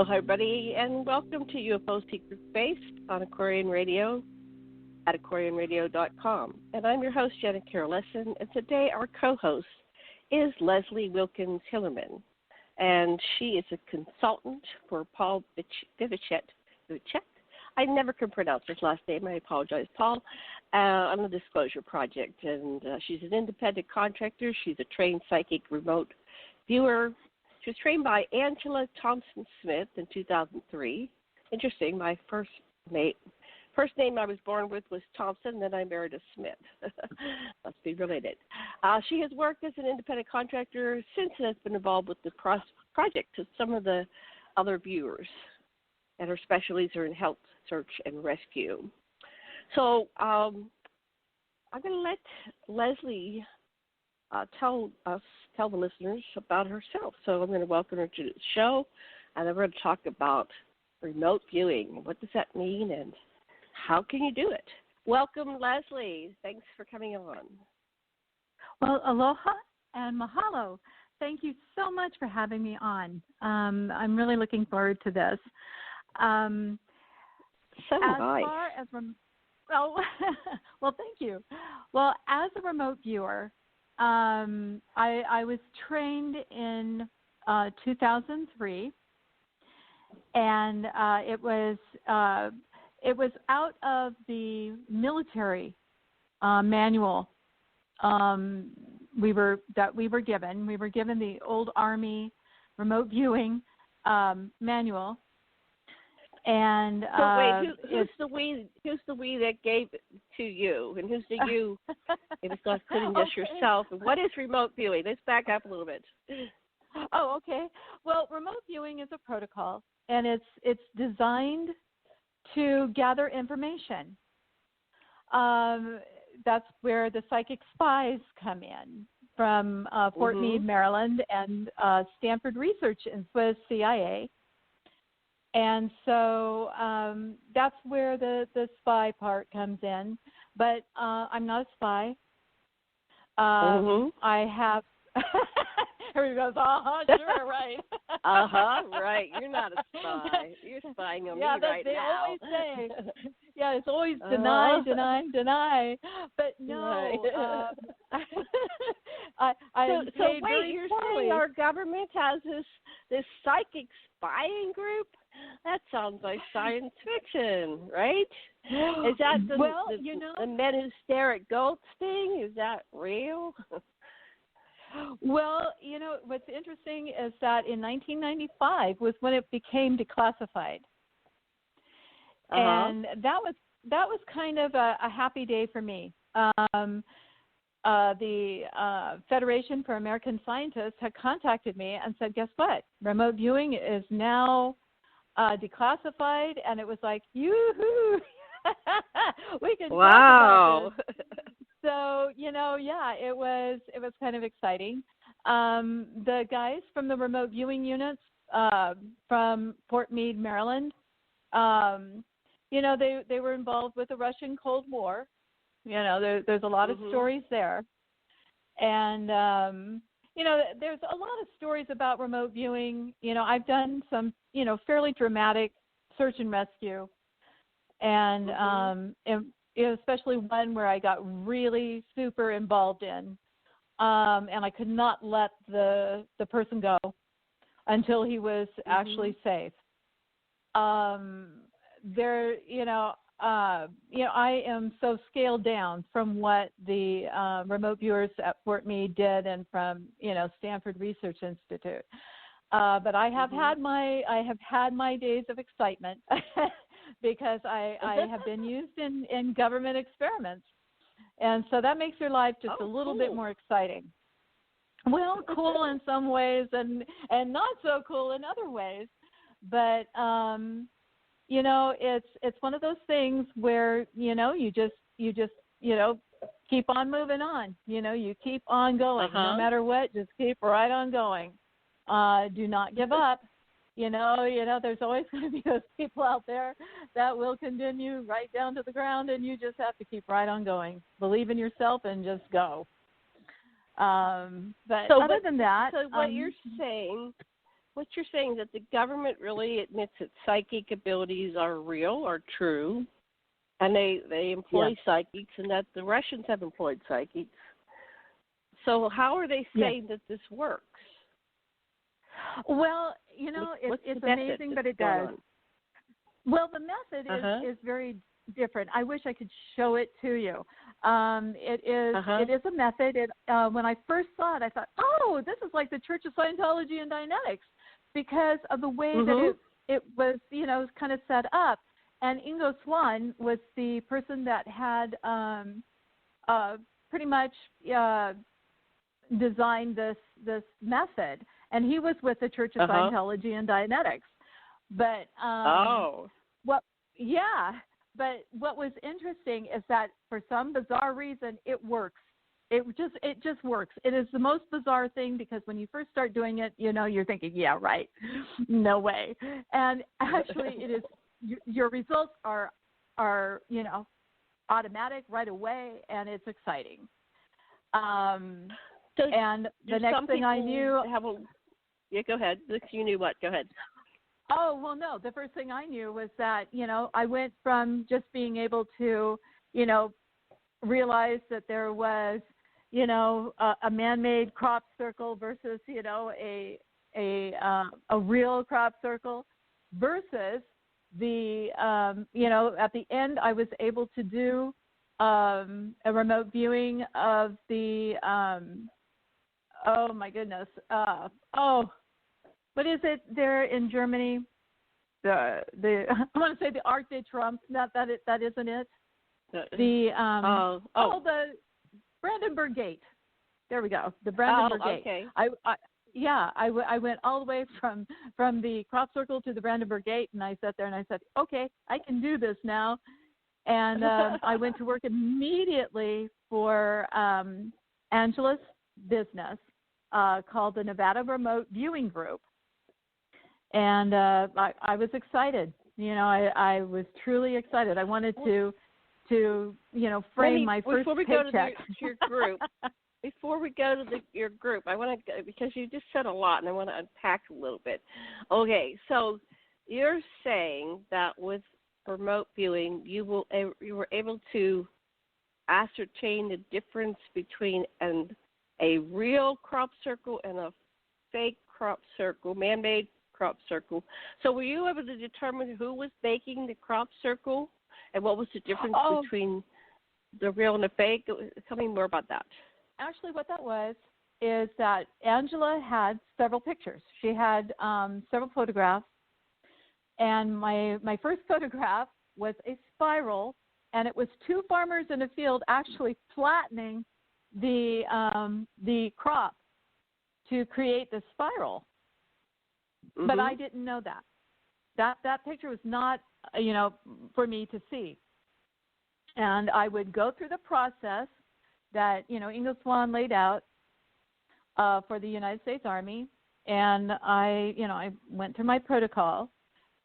Aloha, everybody, and welcome to UFO Secret Space on Aquarian Radio at aquarianradio.com. And I'm your host, Jenna Carol Lessin, and today our co-host is Leslie Wilkins Hillerman, and she is a consultant for Paul Vecchiet. I never can pronounce his last name. I apologize, Paul. On the Disclosure Project, and she's an independent contractor. She's a trained psychic remote viewer. She was trained by Angela Thompson-Smith in 2003. Interesting, my first name I was born with was Thompson, then I married a Smith. Must be related. She has worked as an independent contractor since and has been involved with the project to some of the other viewers. And her specialties are in health, search, and rescue. So I'm going to let Leslie tell the listeners about herself. So I'm going to welcome her to the show, and then we're going to talk about remote viewing. What does that mean, and how can you do it? Welcome, Leslie. Thanks for coming on. Well, aloha and mahalo. Thank you so much for having me on. I'm really looking forward to this. So am I. Well, thank you. Well, as a remote viewer, I was trained in 2003, and it was out of the military manual we were given. We were given the old Army remote viewing manual. And so wait, who's the we that gave it to you, and who's the you if it's not including just yourself? And what is remote viewing? Let's back up a little bit. Oh, okay. Well, remote viewing is a protocol, and it's designed to gather information. That's where the psychic spies come in from Fort Meade, Maryland, and Stanford Research and Swiss CIA. And so that's where the spy part comes in. But I'm not a spy. I have – everybody goes, sure, right. Right. You're not a spy. You're spying on me right they now. Always say. Yeah, it's always deny. But no. Right. So wait, you're saying our government has this psychic spying group? That sounds like science fiction, right? Is that the men who stare at goats thing? Is that real? Well, what's interesting is that in 1995 was when it became declassified. And that was kind of a happy day for me. The Federation for American Scientists had contacted me and said, guess what? Remote viewing is now declassified, and it was like, yoo-hoo! We can talk about this. So, it was kind of exciting. The guys from the remote viewing units from Fort Meade, Maryland, they were involved with the Russian Cold War. There's a lot of stories there. And, there's a lot of stories about remote viewing. I've done some, fairly dramatic search and rescue. And especially one where I got really super involved in, and I could not let the person go until he was actually safe. I am so scaled down from what the remote viewers at Fort Meade did, and from Stanford Research Institute. But I have had my days of excitement. Because I have been used in government experiments. And so that makes your life just a little bit more exciting. Well, cool in some ways and not so cool in other ways. But, it's one of those things where, you just keep on moving on. You keep on going. No matter what, just keep right on going. Do not give up. There's always going to be those people out there that will condemn you right down to the ground, and you just have to keep right on going. Believe in yourself and just go. But other than that, so what you're saying what you're saying is that the government really admits that psychic abilities are real or true, and they employ psychics, and that the Russians have employed psychics. So how are they saying that this works? Well, it's amazing, but it does. Well, the method is very different. I wish I could show it to you. It is a method. When I first saw it, I thought, oh, this is like the Church of Scientology and Dianetics, because of the way that it was, kind of set up. And Ingo Swann was the person that had pretty much designed this method, and he was with the Church of Scientology and Dianetics. But but what was interesting is that for some bizarre reason it works. It just works. It is the most bizarre thing, because when you first start doing it, you're thinking, yeah, right, no way. And actually, it is your results are automatic right away, and it's exciting. And the next thing I knew, go ahead. You knew what? Go ahead. Oh, well, no. The first thing I knew was that, I went from just being able to, realize that there was, a man-made crop circle versus, a real crop circle, versus the, at the end I was able to do a remote viewing of the, oh my goodness, what is it there in Germany? The I want to say the Arc de Triomphe. That isn't it. The the Brandenburg Gate. There we go. The Brandenburg Gate. Okay. I went all the way from the crop circle to the Brandenburg Gate, and I sat there and I said, okay, I can do this now. And I went to work immediately for Angela's business called the Nevada Remote Viewing Group. And I was excited. I was truly excited. I wanted to frame my first paycheck. Before we go to your group, I want to, because you just said a lot, and I want to unpack a little bit. Okay, so you're saying that with remote viewing, you were able to ascertain the difference between a real crop circle and a fake crop circle, man-made crop circle. So were you able to determine who was baking the crop circle, and what was the difference between the real and the fake? Tell me more about that. Actually, what that was is that Angela had several pictures. She had several photographs, and my first photograph was a spiral, and it was two farmers in a field actually flattening the crop to create the spiral. Mm-hmm. But I didn't know that. That picture was not, for me to see. And I would go through the process that, Ingo Swann laid out for the United States Army. And I went through my protocol,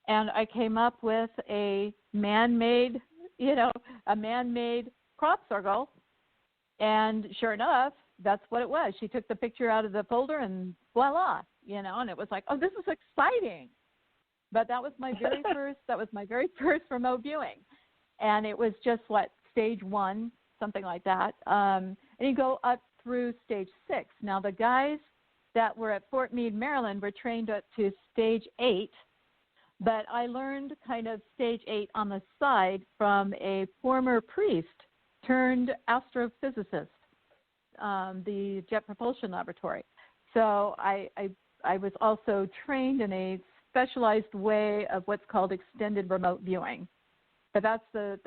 and I came up with a man-made crop circle. And sure enough, that's what it was. She took the picture out of the folder, and voila, and it was like, oh, this is exciting. But that was my very first remote viewing. And it was just stage 1, something like that. And you go up through stage 6. Now, the guys that were at Fort Meade, Maryland were trained up to stage 8, but I learned kind of stage 8 on the side from a former priest turned astrophysicist, the Jet Propulsion Laboratory. So I was also trained in a specialized way of what's called extended remote viewing. But that's the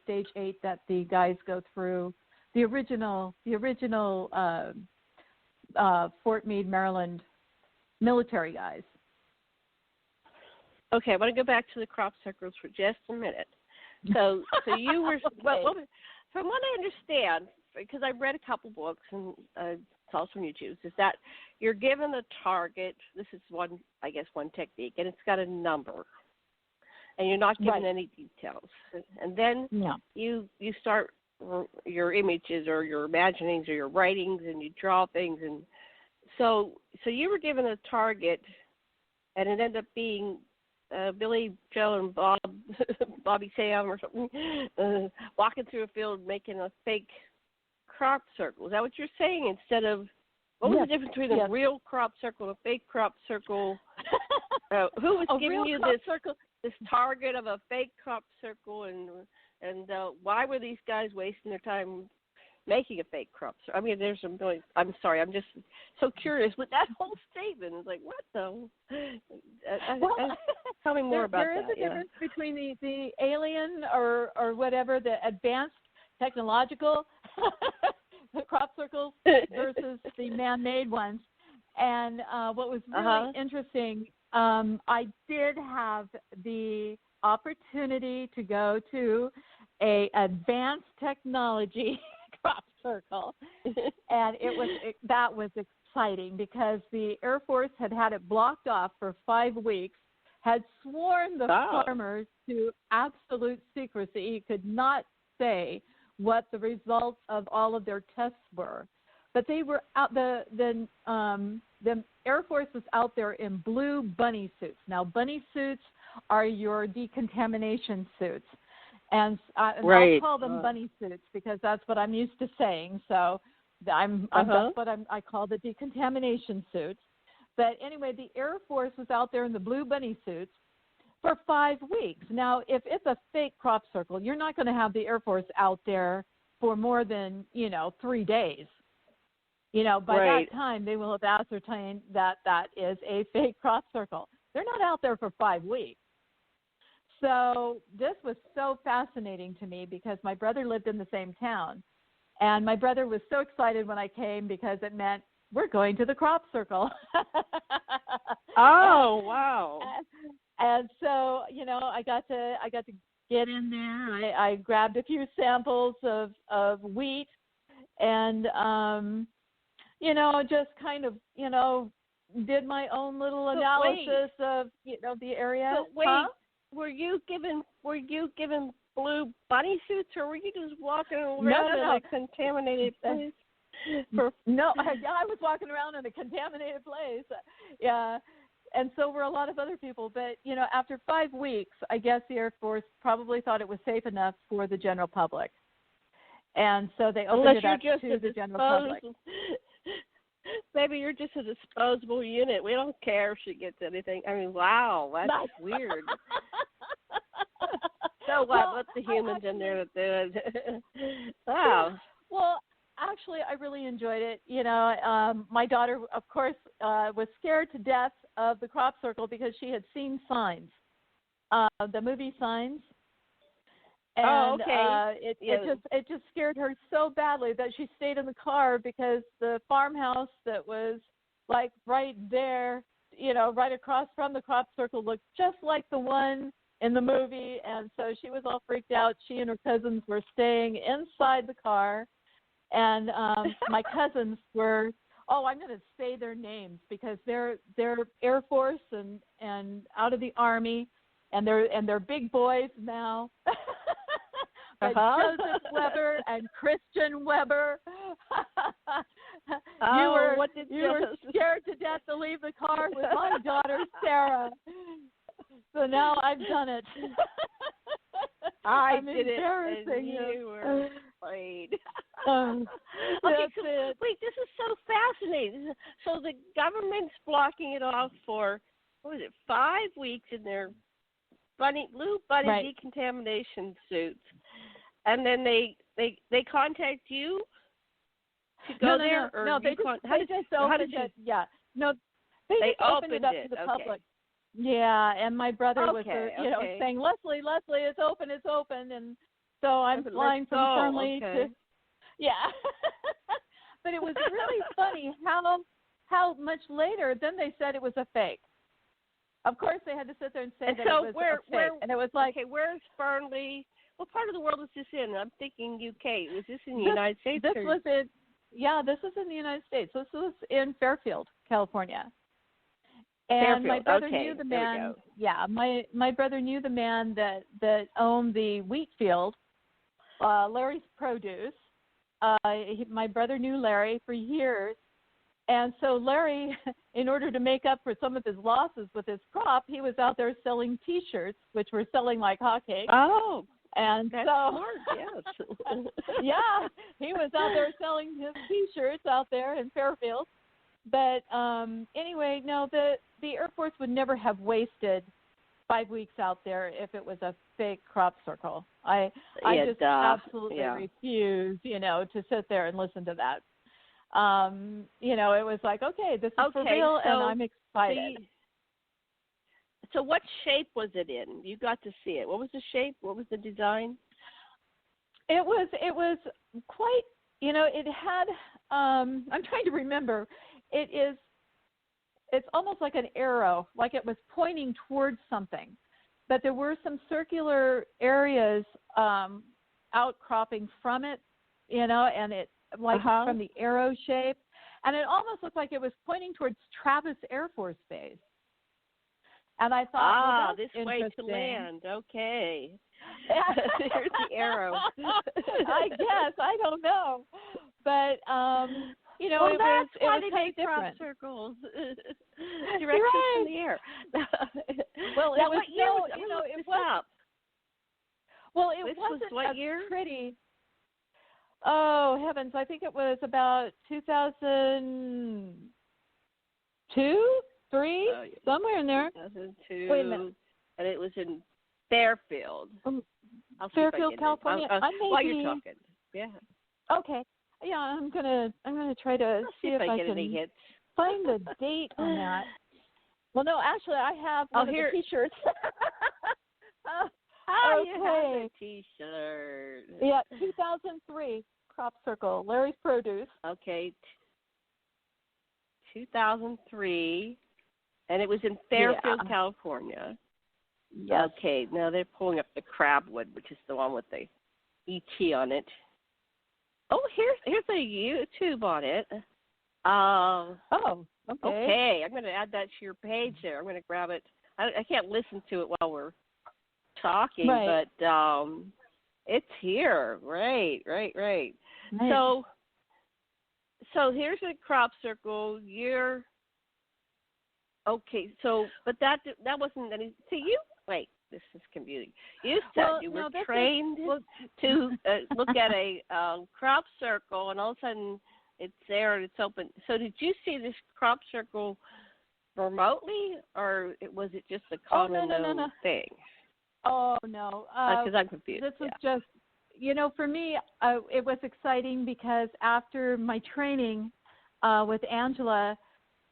stage 8 that the guys go through. The original Fort Meade, Maryland military guys. Okay, I want to go back to the crop circles for just a minute. So you were from what I understand, because I've read a couple books and it's also from YouTube, is that you're given a target. This is one technique, and it's got a number, and you're not given any details. And then you start your images or your imaginings or your writings, and you draw things. And so you were given a target, and it ended up being Billy Joe and Bob, Bobby Sam or something, walking through a field making a fake crop circle. Is that what you're saying? Instead of, what was the difference between a real crop circle and a fake crop circle? Who was giving you this target of a fake crop circle, and why were these guys wasting their time making a fake crop circle? I mean, there's some really, I'm sorry, I'm just so curious with that whole statement. It's like, what the? Tell me more about that. There is a difference between the alien or whatever, the advanced technological crop circles versus the man-made ones. And what was really interesting, I did have the opportunity to go to a advanced technology crop circle, and that was exciting because the Air Force had it blocked off for 5 weeks, had sworn the farmers to absolute secrecy. He could not say what the results of all of their tests were, but they were out. The Air Force was out there in blue bunny suits. Now, bunny suits are your decontamination suits. And I'll call them bunny suits because that's what I'm used to saying. So that's what I call the decontamination suits. But anyway, the Air Force was out there in the blue bunny suits for 5 weeks. Now, if it's a fake crop circle, you're not going to have the Air Force out there for more than, 3 days. By that time, they will have ascertained that is a fake crop circle. They're not out there for 5 weeks. So this was so fascinating to me because my brother lived in the same town. And my brother was so excited when I came because it meant we're going to the crop circle. Oh, wow. And so, I got to get in there. I grabbed a few samples of wheat and, just kind of, did my own little analysis of, the area. But wait, were you given blue bunny suits, or were you just walking around in a contaminated place? No, I was walking around in a contaminated place. Yeah. And so were a lot of other people. But, after 5 weeks, I guess the Air Force probably thought it was safe enough for the general public. And so they opened it up to the general public. Maybe you're just a disposable unit. We don't care if she gets anything. I mean, wow, that's weird. So what? Let the humans in there to do it. Wow. Well, actually, I really enjoyed it. My daughter, of course, was scared to death of the crop circle because she had seen Signs, the movie Signs. And it just scared her so badly that she stayed in the car because the farmhouse that was like right there, right across from the crop circle looked just like the one in the movie. And so she was all freaked out. She and her cousins were staying inside the car. And my cousins were, I'm going to say their names because they're Air Force and out of the Army, and they're big boys now. But Joseph Weber and Christian Weber, you were scared to death to leave the car with my daughter Sarah. So now I've done it. I did it, and you were afraid. Okay, so wait, this is so fascinating. So the government's blocking it off for, 5 weeks in their blue bunny decontamination suits, and then they contact you to go there? No, they just opened it. Yeah, no, they just opened it up to the public. Yeah, and my brother was, saying, Leslie, it's open, and so I'm flying from Fernley to, But it was really funny how much later then they said it was a fake. Of course, they had to sit there and say that it was a fake, and it was like, where's Fernley? What part of the world is this in? I'm thinking UK. Was this in the United States? This was in the United States. This was in Fairfield, California. And my brother knew the man. Yeah, my brother knew the man that owned the wheat field, Larry's Produce. My brother knew Larry for years, And so Larry, in order to make up for some of his losses with his crop, he was out there selling T-shirts, which were selling like hotcakes. Oh, and that's so, smart, yes. yeah, he was out there selling his T-shirts out there in Fairfield. But anyway, no, the Air Force would never have wasted 5 weeks out there if it was a fake crop circle. I just absolutely refuse, to sit there and listen to that. It was like, okay, this is for real, and I'm excited. So what shape was it in? You got to see it. What was the shape? What was the design? It was quite, it had, I'm trying to remember. It's almost like an arrow, like it was pointing towards something. But there were some circular areas outcropping from it, and it, like from the arrow shape. And it almost looked like it was pointing towards Travis Air Force Base. And I thought, well, this way to land. Okay. There's the arrow. I guess. I don't know. But, it was kind of different. Crop circles. Directions in the air. Well, now, it was it was. Well, it this wasn't was what year? Pretty. Oh, heavens. I think it was about 2002, 2003, somewhere in there. 2002. Wait a minute. And it was in Fairfield. Fairfield, California. While you're talking. Yeah. Okay. Yeah, I'm gonna try to see if I can find the date on that. Well, no, actually, I have one of the T-shirts. You have a T-shirt. Yeah, 2003 crop circle, Larry's Produce. Okay, 2003, and it was in Fairfield, California. Yes. Okay, now they're pulling up the crabwood, which is the one with the ET on it. Oh, here's a YouTube on it. Okay. Okay, I'm going to add that to your page there. I'm going to grab it. I can't listen to it while we're talking, but it's here. Right. Nice. So here's a crop circle. But that wasn't any. So wait. This is confusing. You said you were trained to look at a crop circle, and all of a sudden it's there and it's open. So did you see this crop circle remotely, or was it just a common thing? Oh, no. Because I'm confused. This was just, for me, it was exciting because after my training with Angela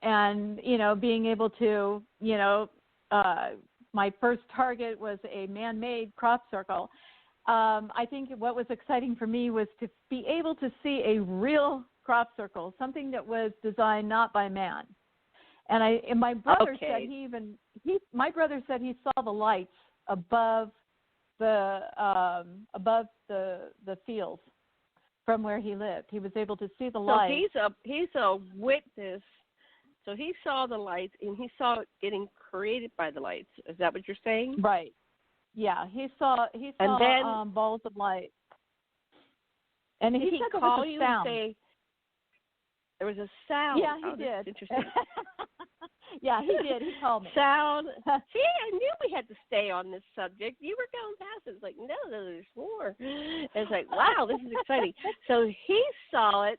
and, being able to, my first target was a man-made crop circle. I think what was exciting for me was to be able to see a real crop circle, something that was designed not by man. And my brother said my brother said he saw the lights above the fields from where he lived. He was able to see the lights. So he's a witness. So he saw the lights, and he saw it getting created by the lights. Is that what you're saying? Right. Yeah, he saw balls of light. And did he said call there was a you sound. and say there was a sound? Yeah, he did. That's interesting. Yeah, he did. He called me. Sound. See, I knew we had to stay on this subject. You were going past it. It's like, no, there's more. It's like, wow, this is exciting. So he saw it,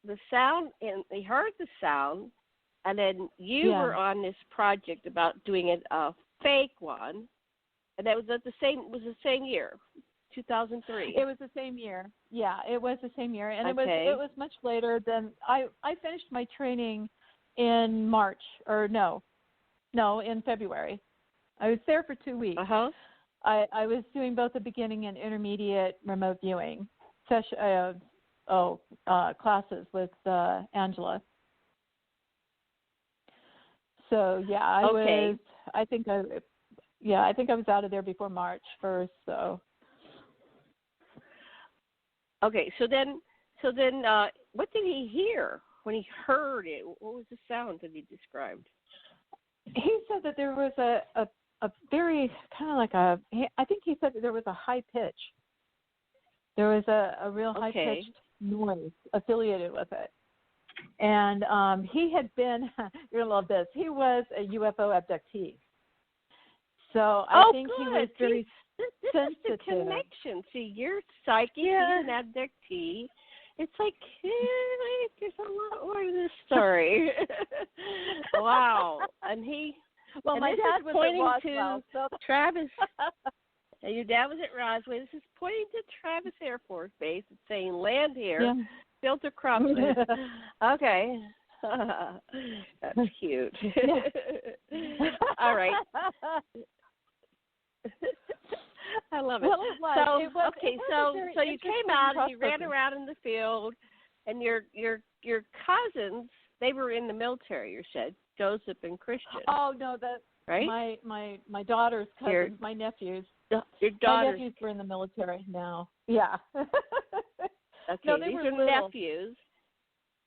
the sound, and he heard the sound. And then you were on this project about doing a fake one, and that was the same year, 2003. It was the same year. Yeah, it was the same year, and it was much later than I finished my training in March in February. I was there for 2 weeks. I was doing both the beginning and intermediate remote viewing classes with Angela. So I think I was out of there before March 1st. So. Okay, so then, what did he hear when he heard it? What was the sound that he described? He said that there was a very kind of like I think he said that there was a high pitch. There was a real high pitched noise affiliated with it. And he had been, you're going to love this, he was a UFO abductee. So I think good. he was very sensitive. This is the connection. See, you're psychic, he's an abductee. It's like, wait, there's a lot more to this story. Wow. And my dad was pointing at Roswell, to Travis. Your dad was at Roswell. This is pointing to Travis Air Force Base. It's saying land here, filter crops. Okay. That's cute. All right. I love it. Well, So you came out and you ran around in the field, and your cousins, they were in the military. You said Joseph and Christian. Oh no, right? My daughter's cousins, my nephews. Your daughters. My nephews were in the military now. Yeah. Okay, no, they these were are little. Nephews.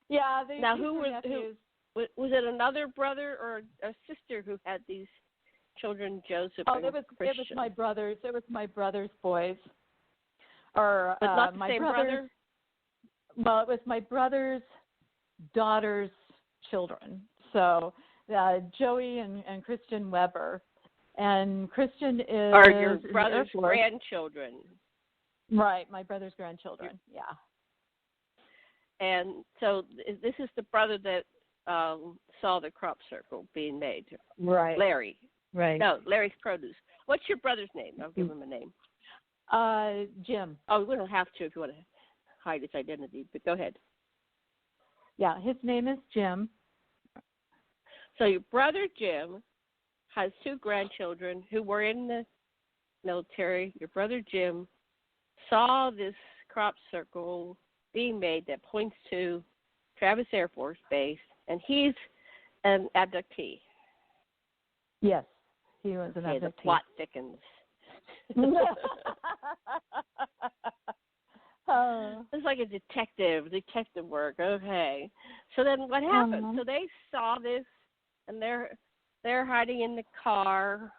Yeah, now these who were was nephews. who? Was it another brother or a sister who had these children, Joseph and Christian? It was my brothers. It was my brother's boys. Or but not the my same brother? Well, it was my brother's daughter's children. So Joey and Christian Weber. And Christian is or your brother's grandchildren. Right, my brother's grandchildren, yeah. And so this is the brother that saw the crop circle being made. Right. Larry. Right. No, Larry's Produce. What's your brother's name? I'll give him a name. Jim. Oh, we don't have to if you want to hide his identity, but go ahead. Yeah, his name is Jim. So your brother Jim has two grandchildren who were in the military. Your brother Jim saw this crop circle being made that points to Travis Air Force Base, and he's an abductee. Yes, he was an abductee. The plot thickens. It's like a detective work. Okay. So then what happened? So they saw this, and they're hiding in the car.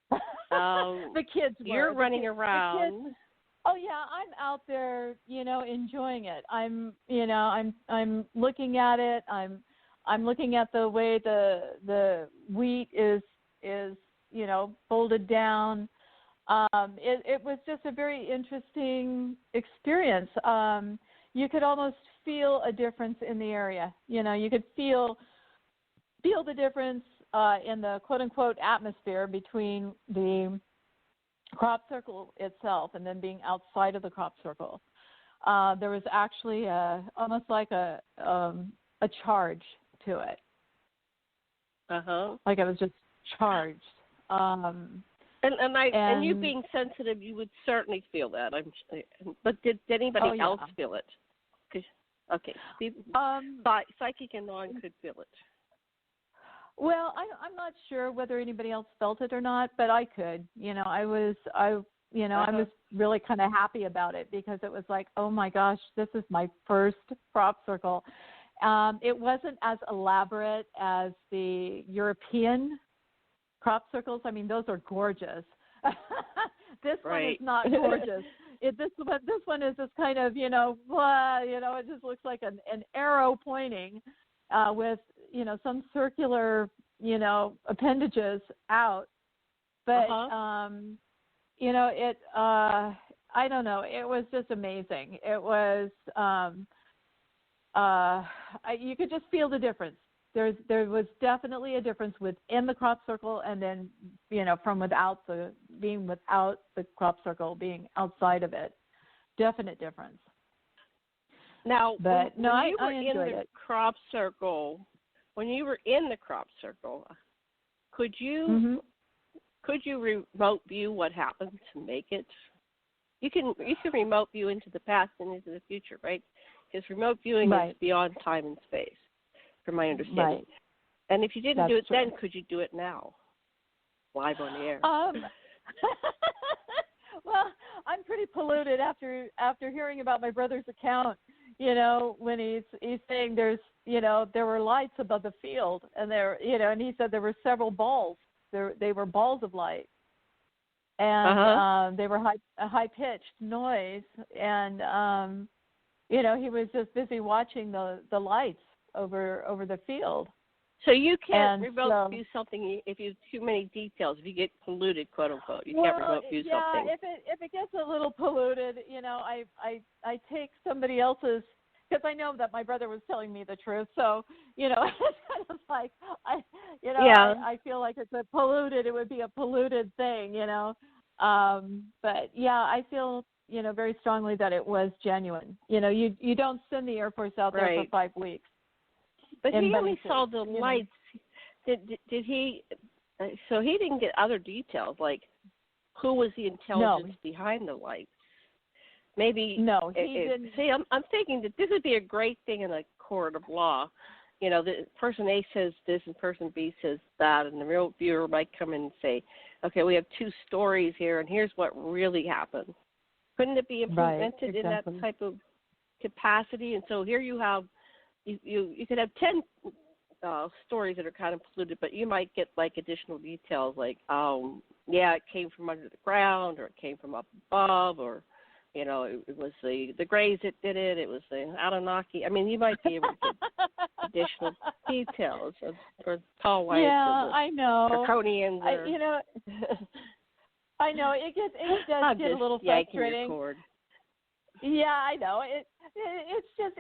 The kids were. You're running around. Oh yeah, I'm out there, enjoying it. I'm looking at it. I'm looking at the way the wheat is folded down. It was just a very interesting experience. You could almost feel a difference in the area. You could feel the difference in the quote unquote atmosphere between the crop circle itself and then being outside of the crop circle. There was actually almost like a charge to it. Like it was just charged. And you being sensitive, you would certainly feel that. But did anybody else feel it? Psychic and non could feel it. Well, I'm not sure whether anybody else felt it or not, but I could. I was really kind of happy about it because it was like, oh my gosh, this is my first crop circle. It wasn't as elaborate as the European crop circles. I mean, those are gorgeous. This one is not gorgeous. This one is just kind of, it just looks like an arrow pointing with, some circular, appendages out. But, I don't know. It was just amazing. It was, you could just feel the difference. There was definitely a difference within the crop circle and then, from being without the crop circle, being outside of it. Definite difference. Now, but when you were I enjoyed in the it. crop circle, could you remote view what happened to make it? You can remote view into the past and into the future, right? Because remote viewing is beyond time and space, from my understanding. Right. And if you didn't do it true. then, could you do it now, live on the air? Well, I'm pretty polluted after hearing about my brother's account. When he's saying there were lights above the field, and and he said there were several balls. They were balls of light, and they were high pitched noise, and he was just busy watching the lights over the field. So you can't remote view something if you have too many details. If you get polluted, quote unquote, you can't remote view something. Yeah, if it gets a little polluted, I take somebody else's, because I know that my brother was telling me the truth. So it's kind of like I feel like it would be a polluted thing, But yeah, I feel very strongly that it was genuine. You don't send the Air Force out there for 5 weeks. But he only saw the lights. Did he? So he didn't get other details, like who was the intelligence behind the lights. Maybe no, he didn't. See, I'm thinking that this would be a great thing in a court of law. The person A says this and person B says that, and the real viewer might come in and say, "Okay, we have 2 stories here, and here's what really happened." Couldn't it be implemented in that type of capacity? And so here you have. You could have 10 stories that are kind of polluted, but you might get like additional details, like it came from under the ground, or it came from up above, or it was the Greys that did it. It was the Anunnaki. I mean, you might be able to get additional details for tall whites. Yeah, I know. Draconians. I know it does get a little frustrating. Yeah, I know. It's just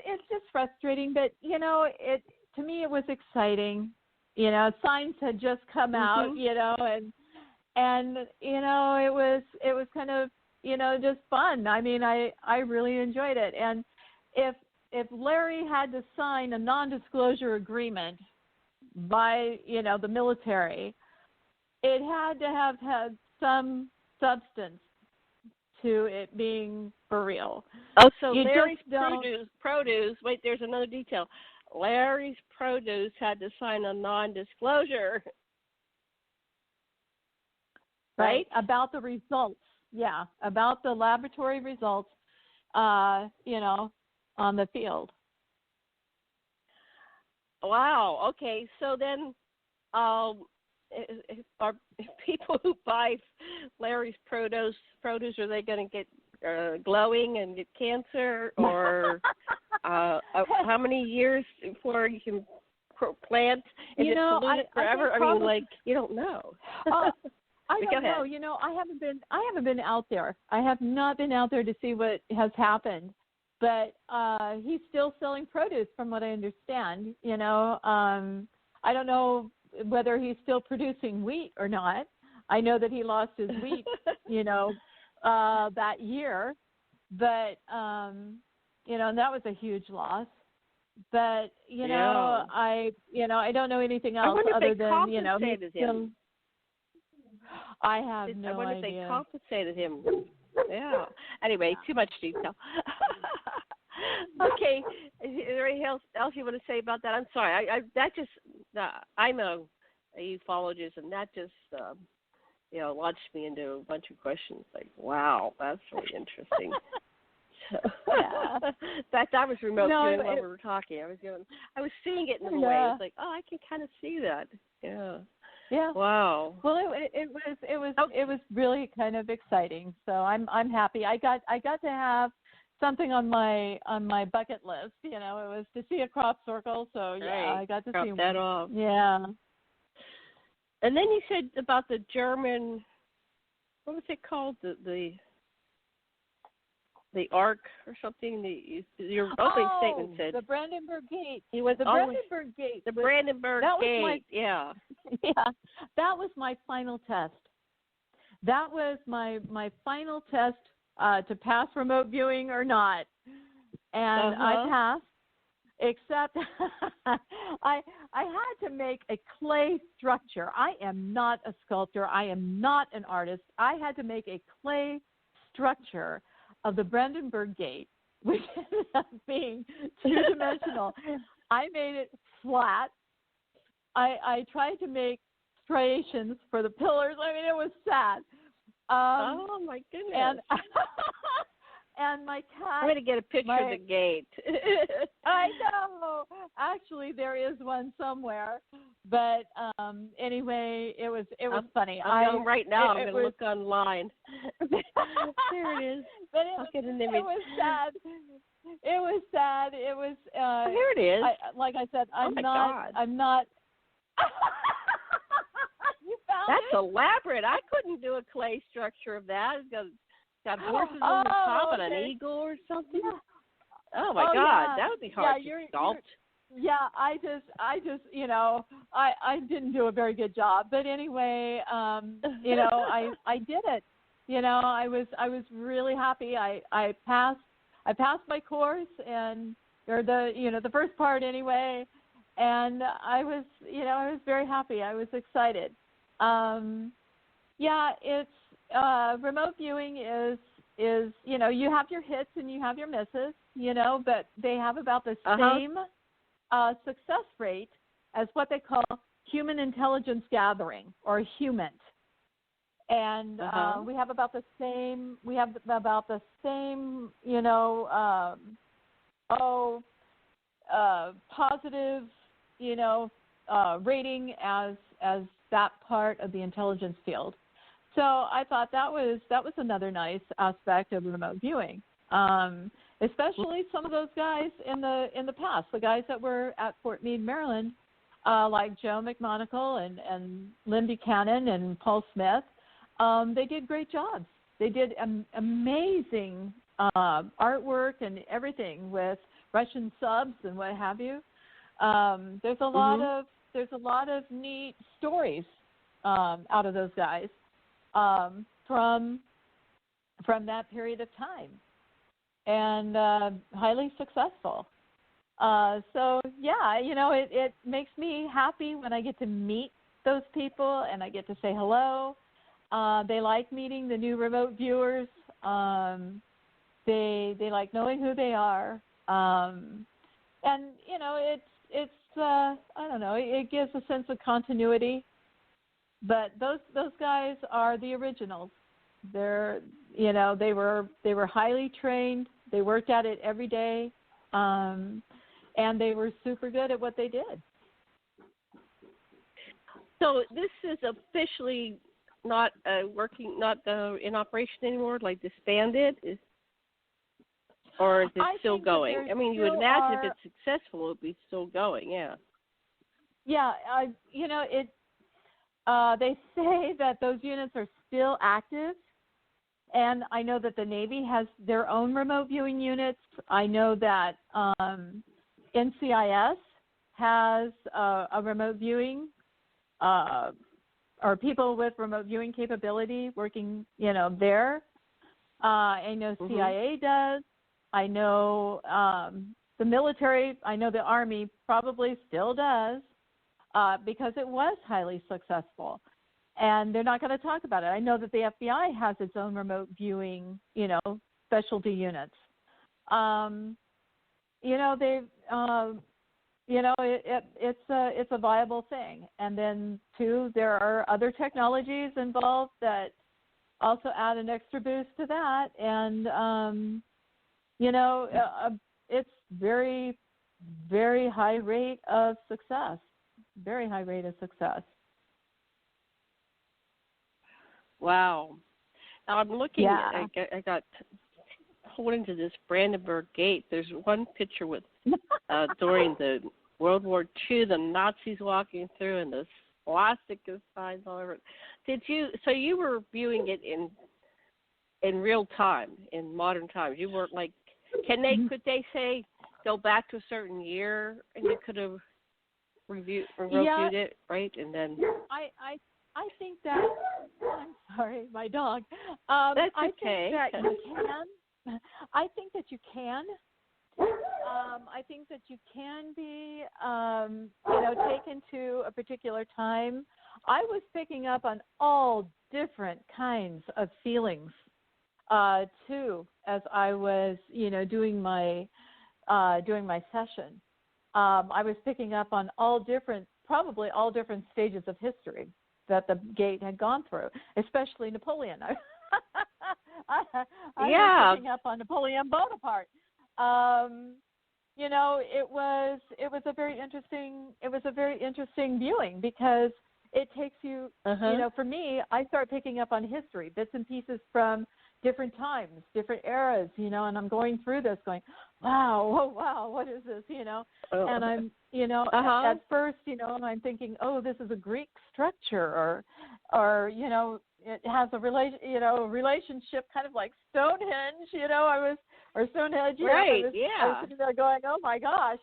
frustrating, but to me it was exciting. Signs had just come out, and it was kind of just fun. I mean, I really enjoyed it. And if Larry had to sign a non-disclosure agreement by the military, it had to have had some substance to it being for real. Oh, so Larry's produce. Wait, there's another detail. Larry's produce had to sign a non-disclosure. Right? About the results. Yeah, about the laboratory results, on the field. Wow. Okay. So then, are people who buy Larry's produce, are they going to get glowing and get cancer, or how many years before you can plant? Is it polluted forever? I mean, like, you don't know. I don't know. I haven't been out there. I have not been out there to see what has happened. But he's still selling produce, from what I understand. I don't know whether he's still producing wheat or not. I know that he lost his wheat, that year. But and that was a huge loss. But I don't know anything else other than him. I have no idea. I wonder if they compensated him. Yeah. Anyway, too much detail. Okay. Is there anything else you want to say about that? I'm sorry. I'm a ufologist, and that just launched me into a bunch of questions. Like, wow, that's really interesting. In fact, I was remote viewing while we were talking. I was seeing it in a way. I was like, oh, I can kind of see that. Yeah. Yeah. Wow. Well, it was really kind of exciting. So I'm happy. I got to have something on my bucket list. It was to see a crop circle. So I got to see that off. Yeah. And then you said about the German. What was it called? The Ark or something. Your opening statement said the Brandenburg Gate. Brandenburg Gate. The Brandenburg Gate. Yeah. Yeah. That was my final test. That was my final test to pass remote viewing or not, and I passed. Except I had to make a clay structure. I am not a sculptor. I am not an artist. I had to make a clay structure of the Brandenburg Gate, which ended up being 2-dimensional. I made it flat. I tried to make striations for the pillars. I mean, it was sad. Oh, my goodness. And my cat. I'm going to get a picture of the gate. I know. Actually, there is one somewhere. But anyway, it was funny. I'm right now. I'm going to look online. There it is. But it was sad. It was sad. It was. Here it is. Like I said, I'm not. God. I'm not. You found That's it? elaborate. I couldn't do a clay structure of that. It's got horses on the top and an eagle or something. Yeah. Oh my God, that would be hard to sculpt. Yeah, I just, I didn't do a very good job. But anyway, I did it. I was really happy. I passed my course or the first part anyway, and I was very happy. I was excited. It's remote viewing is you have your hits and you have your misses, but they have about the same success rate as what they call human intelligence gathering or HUMINT. And we have about the same positive rating as that part of the intelligence field. So I thought that was another nice aspect of remote viewing, especially some of those guys in the past, the guys that were at Fort Meade, Maryland, like Joe McMonagle and Lynn Buchanan and Paul Smith. They did great jobs. They did amazing artwork and everything with Russian subs and what have you. There's a lot of neat stories out of those guys from that period of time, and highly successful. It makes me happy when I get to meet those people and I get to say hello. They like meeting the new remote viewers. They like knowing who they are, and it's I don't know. It gives a sense of continuity. But those guys are the originals. They were highly trained. They worked at it every day, and they were super good at what they did. So this is officially not in operation anymore, like disbanded, or is it still going? I mean, you would imagine if it's successful, it would be still going. Yeah. Yeah, they say that those units are still active, and I know that the Navy has their own remote viewing units. I know that NCIS has a remote viewing, or people with remote viewing capability working, there. I know CIA does. I know the military. I know the Army probably still does. Because it was highly successful, and they're not going to talk about it. I know that the FBI has its own remote viewing, specialty units. It's a viable thing. And then too, there are other technologies involved that also add an extra boost to that. And it's very, very high rate of success. Very high rate of success. Wow. Now I'm looking at, I got pulled into this Brandenburg Gate. There's one picture with during the World War II, the Nazis walking through and the swastika signs all over. So you were viewing it in real time, in modern times. You weren't like, could they say go back to a certain year and you could have reviewed it, right? And then I think that I'm sorry, my dog. That's okay. I think that you can. I think that you can. I think that you can be, taken to a particular time. I was picking up on all different kinds of feelings, too, as I was, doing my session. I was picking up on probably all different stages of history that the gate had gone through, especially Napoleon. I was picking up on Napoleon Bonaparte. It was a very interesting viewing because it takes you, for me, I start picking up on history, bits and pieces from different times, different eras, and I'm going through this going, wow, what is this, and I'm, at first, I'm thinking, oh, this is a Greek structure or it has a relationship kind of like Stonehenge, or Stonehenge, right, I was sitting there going, oh my gosh,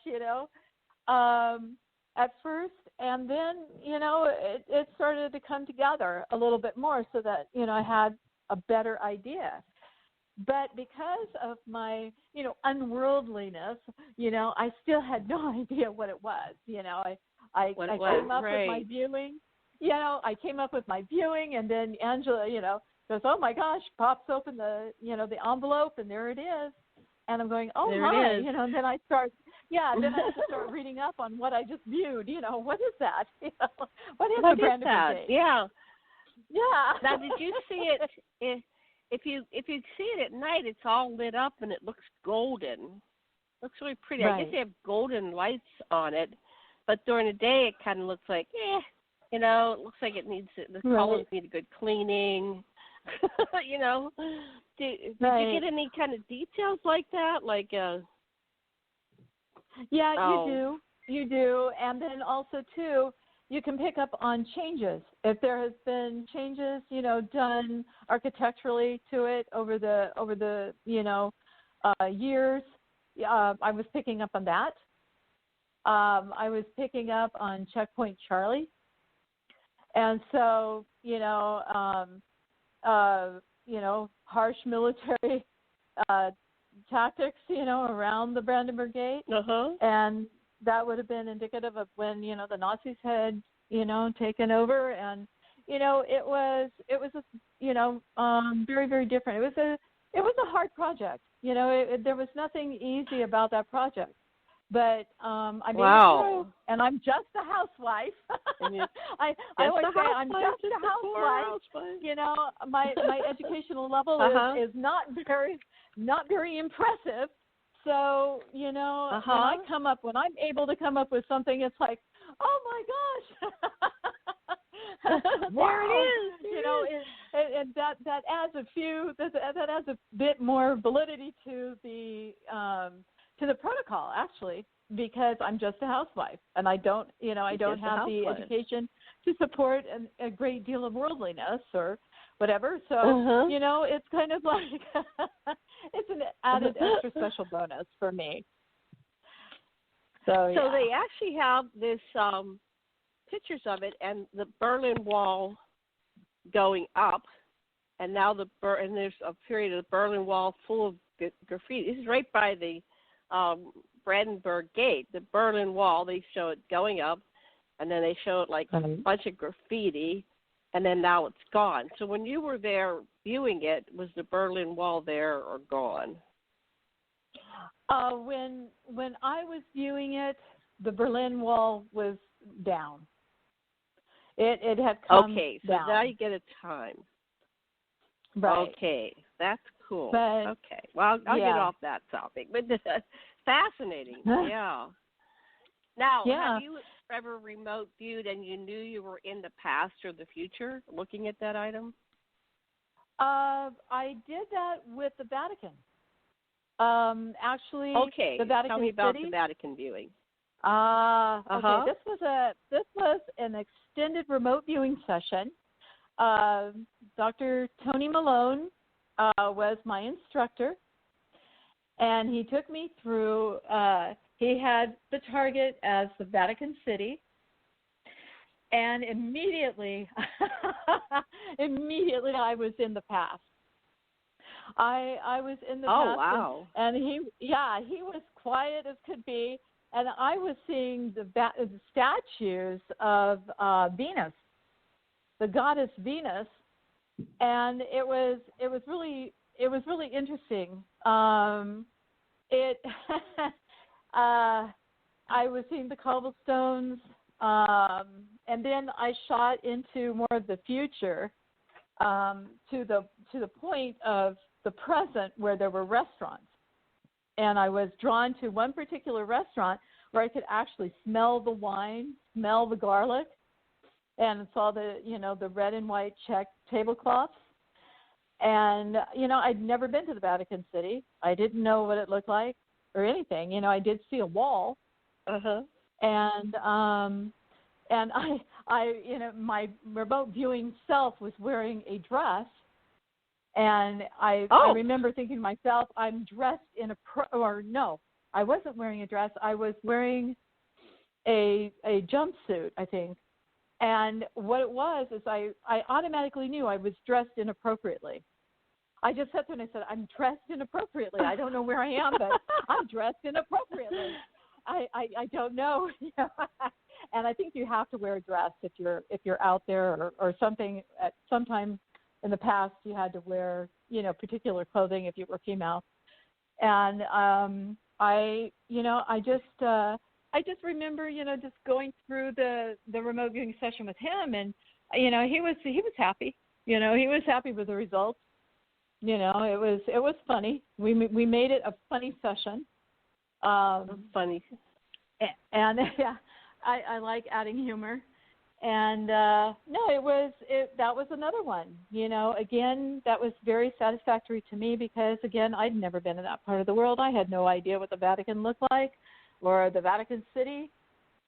at first, and then, it started to come together a little bit more so that, I had a better idea. But because of my, unworldliness, I still had no idea what it was. I came up with my viewing. I came up with my viewing, and then Angela, goes, oh my gosh, pops open the, the envelope, and there it is. And I'm going, oh there my, it is. and then I start, then I have to start reading up on what I just viewed. What is that? What is the Brandenburg Gate? Yeah. Yeah. Now, did you see it? If you see it at night, it's all lit up and it looks golden. Looks really pretty. Right. I guess they have golden lights on it, but during the day it kind of looks like, it looks like it needs the colors need a good cleaning. Did you get any kind of details like that? Like, you do, and then also too, you can pick up on changes. If there has been changes, done architecturally to it over the years, I was picking up on that. I was picking up on Checkpoint Charlie, and so harsh military tactics, around the Brandenburg Gate, and that would have been indicative of when, the Nazis had, taken over, and, it was very, very different. It was a hard project. There was nothing easy about that project, but I made it through, and I'm just a housewife. I always say I'm just a housewife. My educational level is not very impressive. So, when I'm able to come up with something, it's like, oh my gosh, there it is. And that adds that adds a bit more validity to the protocol, actually, because I'm just a housewife and I don't have the education to support a great deal of worldliness or whatever. So, it's kind of like it's an added extra special bonus for me. So they actually have this pictures of it and the Berlin Wall going up, and now and there's a period of the Berlin Wall full of graffiti. This is right by the Brandenburg Gate. The Berlin Wall, they show it going up, and then they show it like a bunch of graffiti. And then now it's gone. So when you were there viewing it, was the Berlin Wall there or gone? When I was viewing it, the Berlin Wall was down. It had come down. Okay, so now you get a time. Right. Okay, that's cool. But, okay, well, I'll get off that topic. But fascinating, yeah. Now, have you ever remote viewed and you knew you were in the past or the future looking at that item? I did that with the Vatican. Actually, the Vatican tell me about City. the Vatican Viewing. Okay, this was an extended remote viewing session. Dr. Tony Malone was my instructor, and he took me through. He had the target as the Vatican City, and immediately I was in the past. I was in the past. Oh, wow. And he was quiet as could be, and I was seeing the statues of Venus, the goddess Venus, and it was really interesting. I was seeing the cobblestones, and then I shot into more of the future, to the point of the present where there were restaurants, and I was drawn to one particular restaurant where I could actually smell the wine, smell the garlic, and saw the red and white check tablecloths. And, I'd never been to the Vatican City. I didn't know what it looked like or anything. I did see a wall. Uh-huh. And I my remote viewing self was wearing a dress. And I remember thinking to myself, I'm dressed in no, I wasn't wearing a dress. I was wearing a jumpsuit, I think. And what it was is I automatically knew I was dressed inappropriately. I just sat there and I said, I'm dressed inappropriately. I don't know where I am, but I'm dressed inappropriately. I don't know. And I think you have to wear a dress if you're out there or something. At sometime in the past, you had to wear, particular clothing if you were female. And I just remember, just going through the remote viewing session with him, and he was happy. He was happy with the results. It was funny. We made it a funny session. Funny. And yeah, I like adding humor. And that was another one. Again, that was very satisfactory to me because, again, I'd never been in that part of the world. I had no idea what the Vatican looked like or the Vatican City.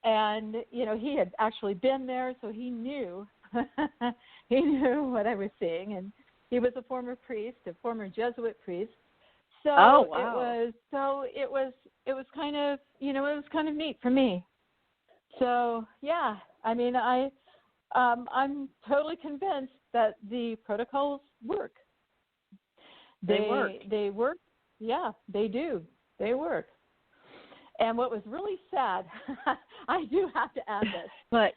And, he had actually been there, so he knew he knew what I was seeing. And he was a former priest, a former Jesuit priest. So it was kind of, it was kind of neat for me. So, yeah, I mean, I'm totally convinced that the protocols work. They work. Yeah, they do. They work. And what was really sad, I do have to add this, but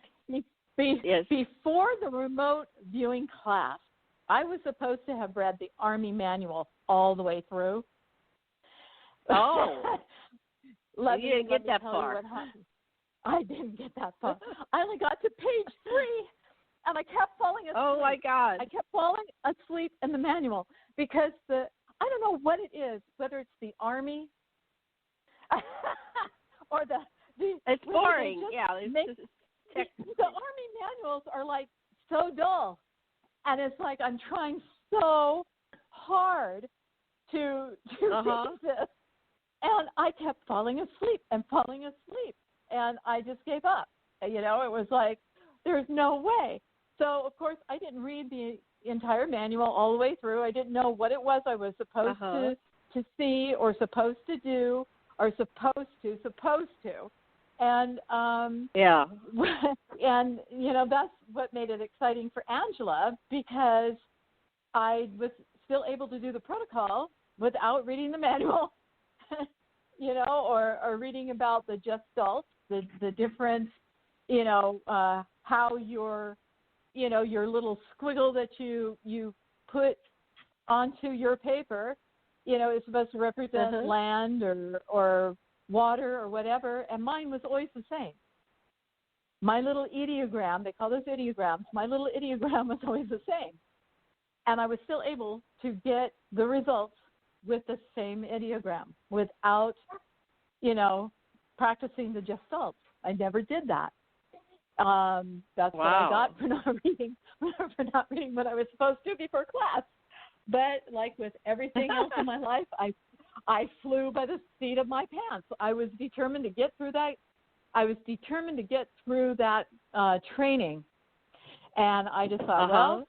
before the remote viewing class, I was supposed to have read the Army manual all the way through. Oh. You didn't get that far. I didn't get that far. I only got to page 3, and I kept falling asleep. Oh, my God. I kept falling asleep in the manual because I don't know what it is, whether it's the Army or the it's boring. Yeah. The Army manuals are like so dull. And it's like I'm trying so hard to read this. And I kept falling asleep. And I just gave up. It was like, there's no way. So, of course, I didn't read the entire manual all the way through. I didn't know what it was I was supposed to see or supposed to do or supposed to. And and that's what made it exciting for Angela because I was still able to do the protocol without reading the manual, or reading about the gestalt, the different, how your little squiggle that you put onto your paper, is supposed to represent land or water or whatever, and mine was always the same. My little ideogram, they call those ideograms, my little ideogram was always the same. And I was still able to get the results with the same ideogram without, practicing the gestalt. I never did that. That's what I got for not reading what I was supposed to before class. But like with everything else in my life, I flew by the seat of my pants. I was determined to get through that. Training, and I just thought,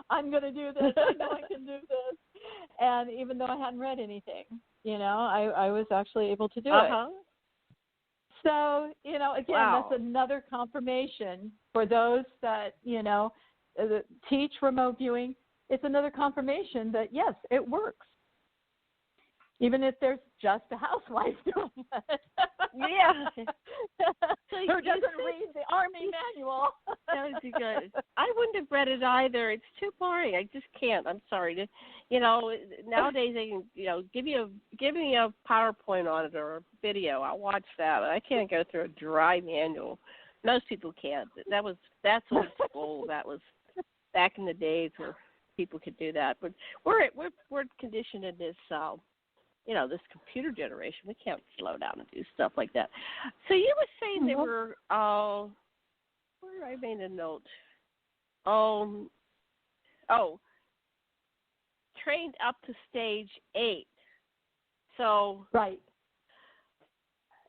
I'm going to do this. I know I can do this. And even though I hadn't read anything, I was actually able to do it. So, again, that's another confirmation for those that, teach remote viewing. It's another confirmation that, yes, it works. Even if there's just a housewife doing it. Yeah. Who doesn't read the Army manual. That would be good. I wouldn't have read it either. It's too boring. I just can't. I'm sorry. Nowadays they can, give me a PowerPoint on it or a video. I'll watch that. I can't go through a dry manual. Most people can't. That's old school. That was back in the days where people could do that. But we're conditioned in this this computer generation. We can't slow down and do stuff like that. So you were saying they were, where I made a note. trained up to stage 8. So right.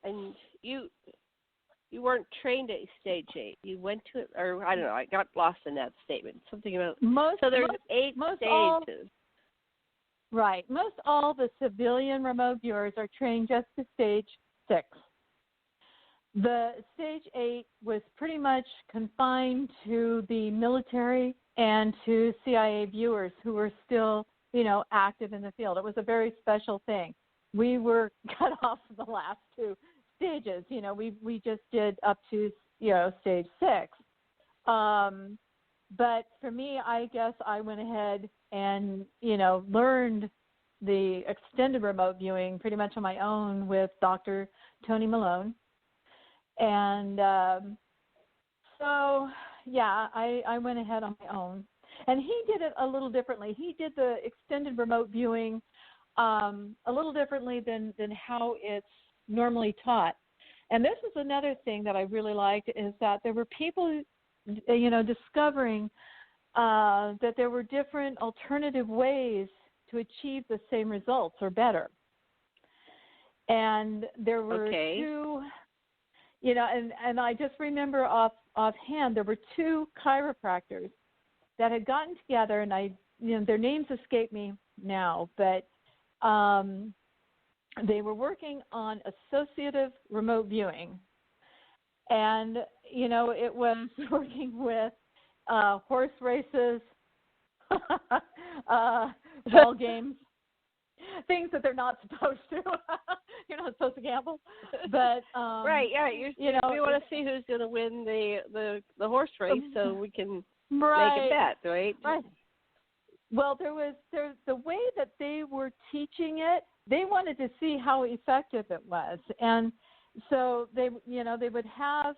And you weren't trained at stage 8. You went to it, or I don't know. I got lost in that statement. Something about so there's 8 stages. Right. Most all the civilian remote viewers are trained just to stage 6. The stage 8 was pretty much confined to the military and to CIA viewers who were still, active in the field. It was a very special thing. We were cut off the last 2 stages. We just did up to, stage 6. But for me, I guess I went ahead and, learned the extended remote viewing pretty much on my own with Dr. Tony Malone. And I went ahead on my own. And he did it a little differently. He did the extended remote viewing a little differently than how it's normally taught. And this is another thing that I really liked, is that there were people, discovering that there were different alternative ways to achieve the same results or better. And there were 2, and I just remember offhand, there were 2 chiropractors that had gotten together, and their names escape me now, but they were working on associative remote viewing. And, it was working with horse races, ball games, things that they're not supposed to. You're not supposed to gamble. But right, yeah, we want to see who's going to win the horse race, so we can make a bet, right? Right. Well, there's the way that they were teaching it. They wanted to see how effective it was, and so they would have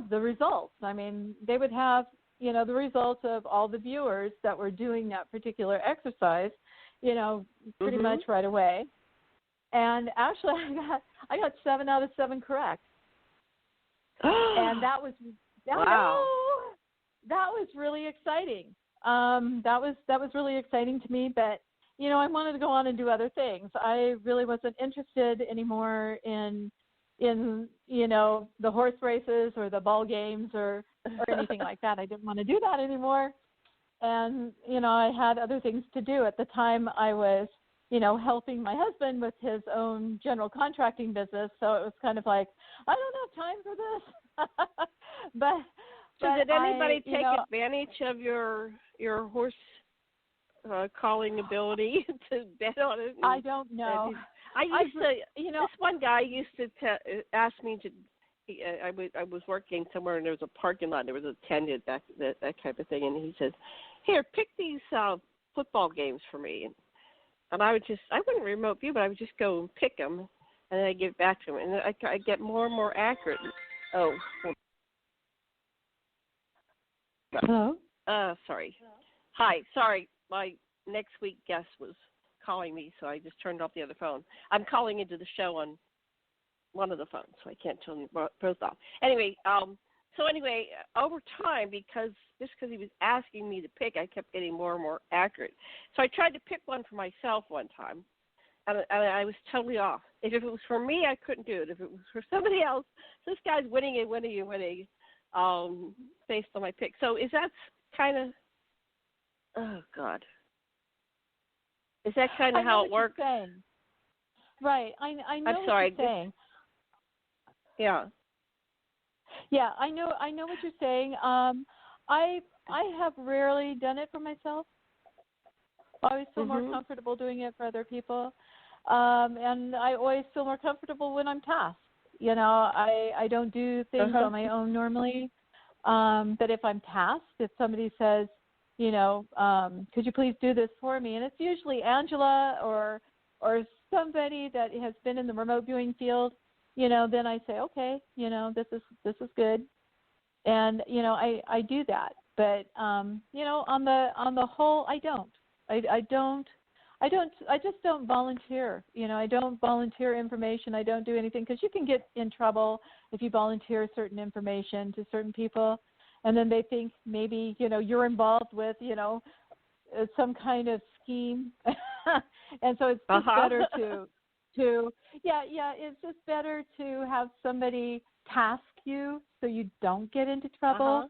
the results. I mean, they would have the results of all the viewers that were doing that particular exercise, pretty much right away. And actually, I got 7 out of 7 correct, and that was wow. That was really exciting. That was really exciting to me, but I wanted to go on and do other things. I really wasn't interested anymore in the horse races or the ball games or anything like that. I didn't want to do that anymore. And, I had other things to do. At the time I was, helping my husband with his own general contracting business. So it was kind of like, I don't have time for this. So did anybody take advantage of your horse calling ability to bet on it? I don't know. I used to, this one guy used to ask me to. I was working somewhere and there was a parking lot. There was a attendant, that type of thing, and he says, "Here, pick these football games for me." And I wouldn't remote view, but I would just go and pick them, and then I give it back to him, and I get more and more accurate. Oh. Hello? Sorry. Hi. Sorry. My next week guest was calling me, so I just turned off the other phone. I'm calling into the show on one of the phones, so I can't turn both off. Anyway, over time, because he was asking me to pick, I kept getting more and more accurate. So I tried to pick one for myself one time, and I was totally off. If it was for me, I couldn't do it. If it was for somebody else, this guy's winning and winning and winning. Based on my pick. So is that kind of, oh God, is that kind of how it works? Right. I know I'm sorry. What you're saying. Yeah. Yeah, I know what you're saying. I have rarely done it for myself. I always feel more comfortable doing it for other people, and I always feel more comfortable when I'm tasked. I don't do things on my own normally. But if I'm tasked, if somebody says, could you please do this for me? And it's usually Angela or somebody that has been in the remote viewing field, then I say, okay, this is good. And, I do that. But, on the whole, I don't. I just don't volunteer. I don't volunteer information. I don't do anything because you can get in trouble if you volunteer certain information to certain people. and then they think maybe, you're involved with, some kind of scheme. And so it's just better it's just better to have somebody task you so you don't get into trouble.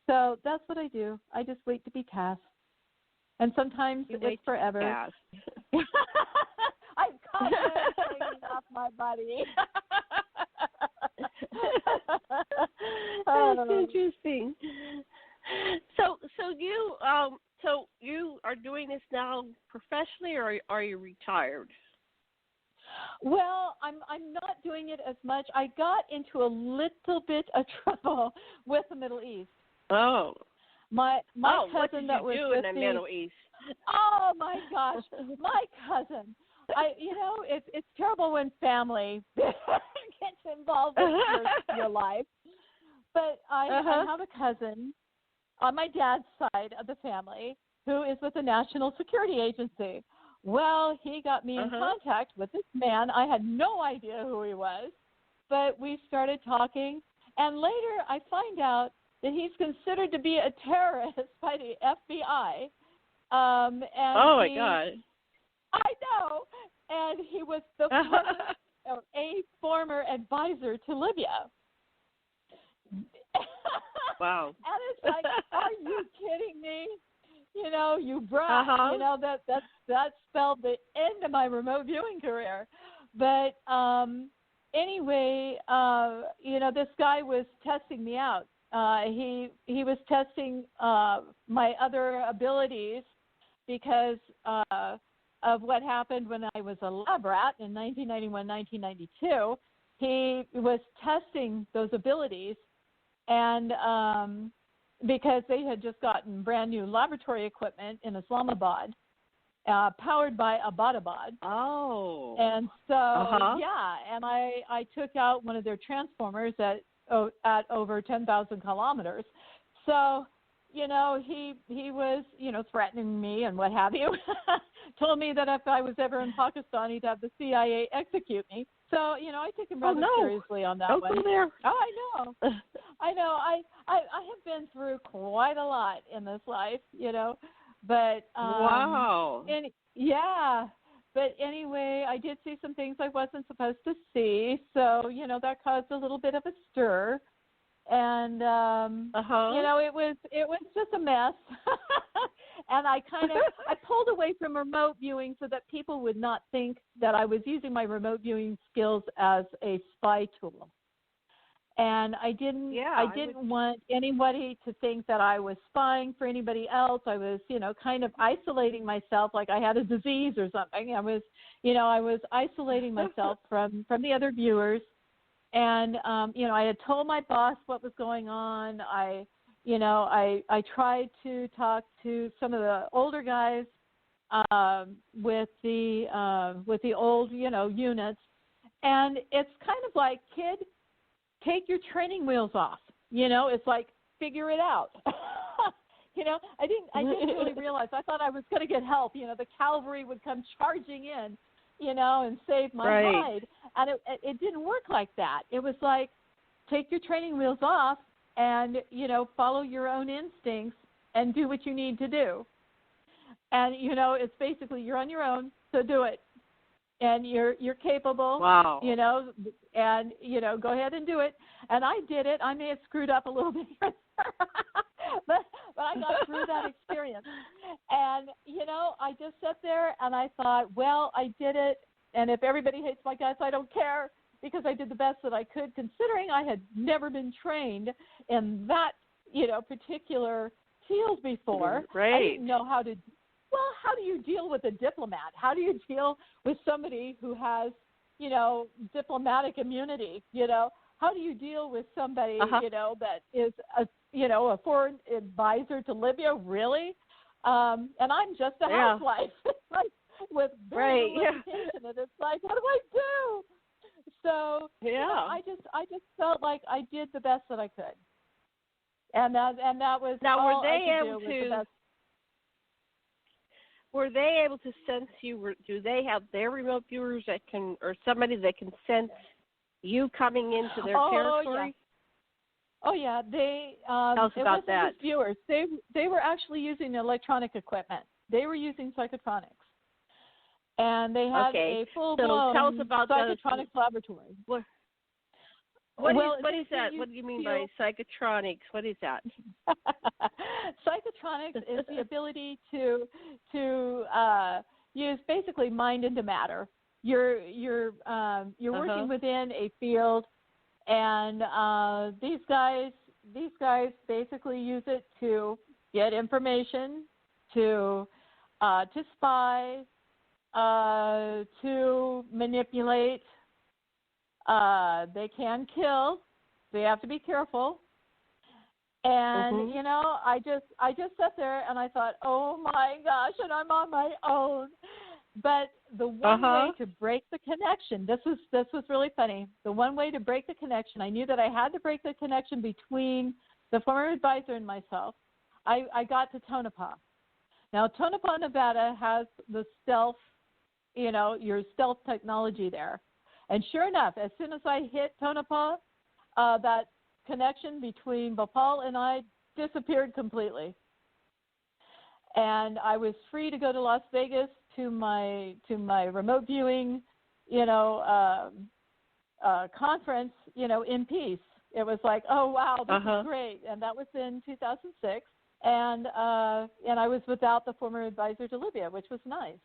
So that's what I do. I just wait to be tasked. And sometimes it's forever. I'm constantly hanging off my buddy. That's interesting. So you are doing this now professionally, or are you retired? Well, I'm not doing it as much. I got into a little bit of trouble with the Middle East. Oh. My cousin what did that was you do in the Middle East? Oh my gosh, my cousin. It's terrible when family gets involved with your life. But I have a cousin on my dad's side of the family who is with the National Security Agency. Well, he got me in contact with this man. I had no idea who he was, but we started talking. And later I find out that he's considered to be a terrorist by the FBI. And my God. I know. And he was a former advisor to Libya. Wow. And it's like, are you kidding me? You brat. That spelled the end of my remote viewing career. But anyway, this guy was testing me out. He was testing my other abilities because of what happened when I was a lab rat in 1991, 1992. He was testing those abilities, and because they had just gotten brand new laboratory equipment in Islamabad, powered by Abbottabad. Oh. And so, and I took out one of their transformers at over 10,000 kilometers. So, he was, threatening me and what have you. Told me that if I was ever in Pakistan, he'd have the CIA execute me. So, I took him rather seriously on that one. Don't go there. Oh, I know. I have been through quite a lot in this life, but wow. But anyway, I did see some things I wasn't supposed to see, so that caused a little bit of a stir, and it was just a mess. And I pulled away from remote viewing so that people would not think that I was using my remote viewing skills as a spy tool. And I didn't want anybody to think that I was spying for anybody else. I was, kind of isolating myself like I had a disease or something. I was isolating myself from the other viewers. And, I had told my boss what was going on. I tried to talk to some of the older guys with the old, units. And it's kind of like, kid, take your training wheels off. It's like, figure it out. I didn't really realize. I thought I was going to get help. The cavalry would come charging in, and save my hide. And it didn't work like that. It was like, take your training wheels off and, follow your own instincts and do what you need to do. And, it's basically you're on your own, so do it. And you're capable, wow. And, go ahead and do it. And I did it. I may have screwed up a little bit here, but I got through that experience. And, I just sat there and I thought, well, I did it. And if everybody hates my guts, I don't care, because I did the best that I could, considering I had never been trained in that, particular field before. Right. I didn't know how to. Well, how do you deal with a diplomat? How do you deal with somebody who has, diplomatic immunity? How do you deal with somebody, that is a foreign advisor to Libya? Really? And I'm just a housewife, like, with very little education, and it's like, what do I do? So I just felt like I did the best that I could, and that was now. All were they I could able do to? was the best. Were they able to sense you? Do they have their remote viewers that can, or somebody that can sense you coming into their territory? Oh yeah, Tell us it about wasn't that. just viewers. They were actually using electronic equipment. They were using psychotronics, and they had a full-blown tell us about psychotronics laboratory. What is that? What do you mean by psychotronics? What is that? Psychotronics is the ability to use basically mind into matter. You're working within a field, and these guys basically use it to get information, to spy, to manipulate. They can kill. They have to be careful. And I just sat there and I thought, oh my gosh, and I'm on my own. But the one way to break the connection, this was really funny. The one way to break the connection, I knew that I had to break the connection between the former advisor and myself. I got to Tonopah. Now, Tonopah, Nevada has the stealth, your stealth technology there. And sure enough, as soon as I hit Tonopah, that connection between Bhopal and I disappeared completely. And I was free to go to Las Vegas to my remote viewing, conference, in peace. It was like, oh wow, this is great. And that was in 2006. And I was without the former advisor to Libya, which was nice.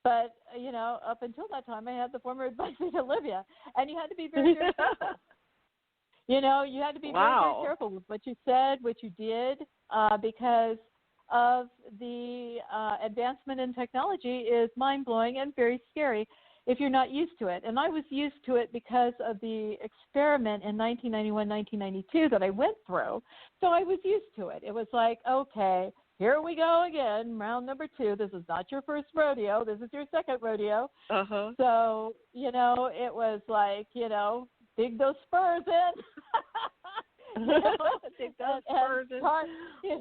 But, up until that time, I had the former advisor to Libya. And you had to be very, very careful. You had to be very, very careful with what you said, what you did, because of the advancement in technology is mind-blowing and very scary if you're not used to it. And I was used to it because of the experiment in 1991, 1992 that I went through. So I was used to it. It was like, okay, here we go again, round number 2. This is not your first rodeo. This is your second rodeo. So, it was like, dig those spurs in. Dig those spurs in.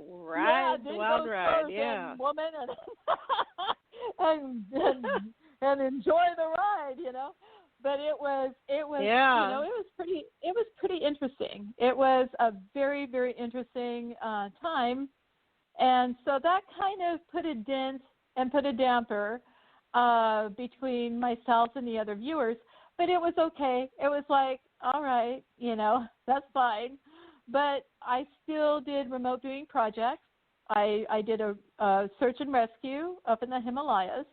Ride the wild ride, woman, and enjoy the ride, But it was it was pretty interesting. It was a very, very interesting time. And so that kind of put a dent and put a damper between myself and the other viewers. But it was okay. It was like, all right, that's fine. But I still did remote viewing projects. I did a search and rescue up in the Himalayas,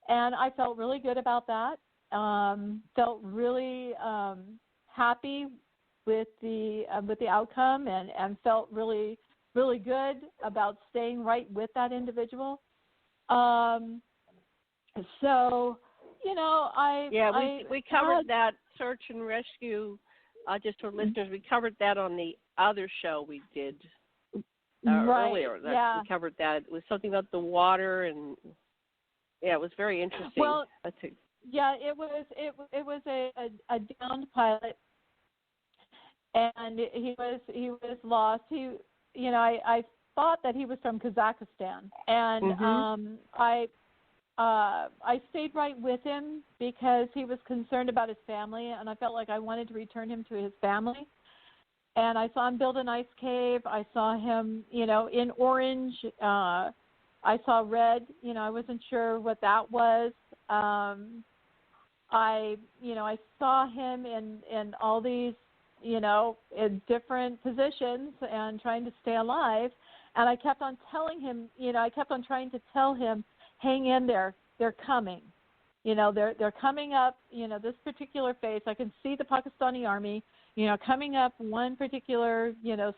and I felt really good about that. Felt really happy with the outcome, and felt really, really good about staying right with that individual. So, we covered that search and rescue. Just for listeners, we covered that on the other show we did earlier. We covered that. It was something about the water, and it was very interesting. Well, it was a downed pilot, and he was lost. I thought that he was from Kazakhstan, and I stayed right with him because he was concerned about his family, and I felt like I wanted to return him to his family. And I saw him build an ice cave. I saw him, in orange. I saw red. I wasn't sure what that was. I saw him in all these, in different positions and trying to stay alive. And I kept on telling him, I kept on trying to tell him, hang in there. They're coming. They're coming up, this particular phase. I can see the Pakistani army, coming up one particular,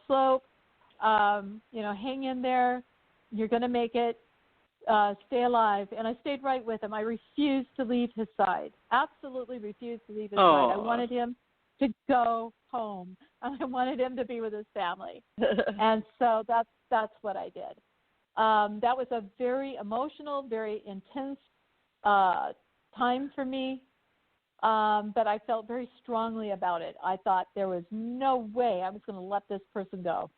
slope. Hang in there. You're going to make it. Stay alive. And I stayed right with him. I refused to leave his side. Absolutely refused to leave his side. I wanted him to go home. I wanted him to be with his family. And so that's what I did. That was a very emotional, very intense time for me, but I felt very strongly about it. I thought there was no way I was going to let this person go.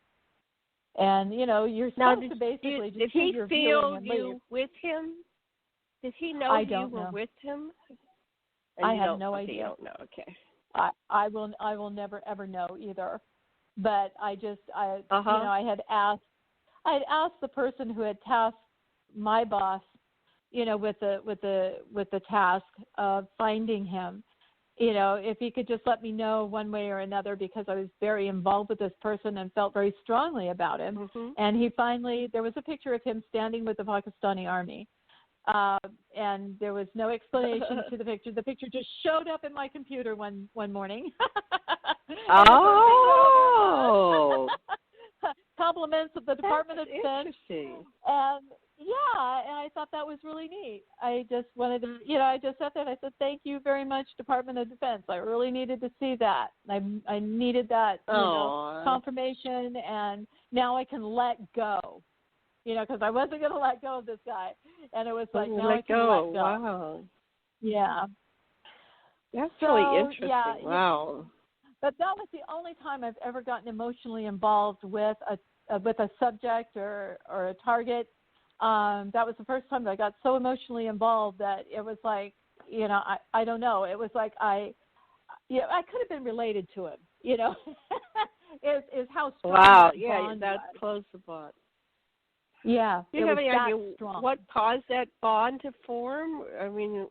And, you're supposed to basically just did he feel you with him? Did he know you were with him? I have no idea. You don't know, okay. I will never, ever know either. but I had asked the person who had tasked my boss, with the task of finding him, if he could just let me know one way or another, because I was very involved with this person and felt very strongly about him. Mm-hmm. And there was a picture of him standing with the Pakistani army. And there was no explanation to the picture. The picture just showed up in my computer one morning. Oh. Compliments of the Department of Defense. Interesting. And I thought that was really neat. I just wanted to, I just sat there and I said, thank you very much, Department of Defense. I really needed to see that. I needed that, confirmation, and now I can let go, because I wasn't going to let go of this guy. And it was like, now I can let go. Wow. Yeah. That's really interesting. Yeah, wow. But that was the only time I've ever gotten emotionally involved with a subject or a target. That was the first time that I got so emotionally involved that it was like, I don't know. It was like I could have been related to him, is how strong that bond that's was. close to bond. Yeah. Do you have any idea strong. what caused that bond to form? I mean,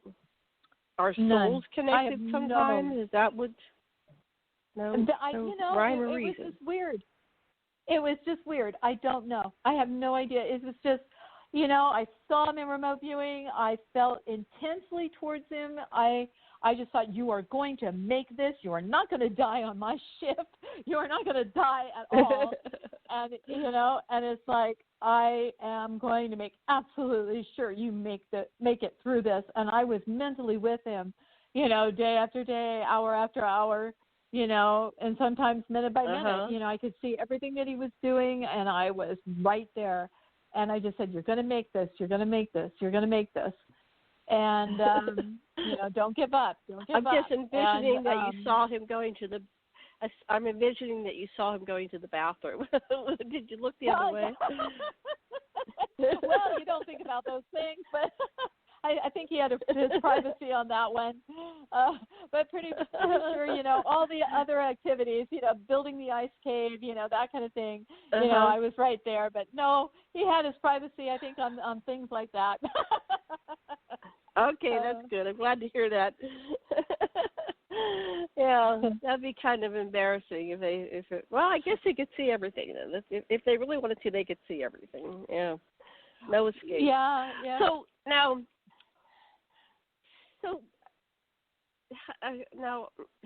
are souls connected sometimes? Is that what? No, rhyme or reason. It was just weird. It was just weird. I don't know. I have no idea. It was just, I saw him in remote viewing. I felt intensely towards him. I just thought, you are going to make this. You are not going to die on my ship. You are not going to die at all. And, and it's like, I am going to make absolutely sure you make it through this. And I was mentally with him, day after day, hour after hour. And sometimes minute by minute, I could see everything that he was doing, and I was right there. And I just said, you're going to make this, you're going to make this, you're going to make this. And, don't give up. Don't give up. I'm just envisioning that you saw him going to the, I'm envisioning that you saw him going to the bathroom. Did you look the other way? Well, you don't think about those things, but I think he had his privacy on that one. But pretty sure, all the other activities, building the ice cave, that kind of thing, I was right there. But no, he had his privacy, I think, on things like that. Okay, that's good. I'm glad to hear that. Yeah, that'd be kind of embarrassing well, I guess they could see everything then. If they really wanted to, they could see everything. Yeah. No escape. Yeah. So now,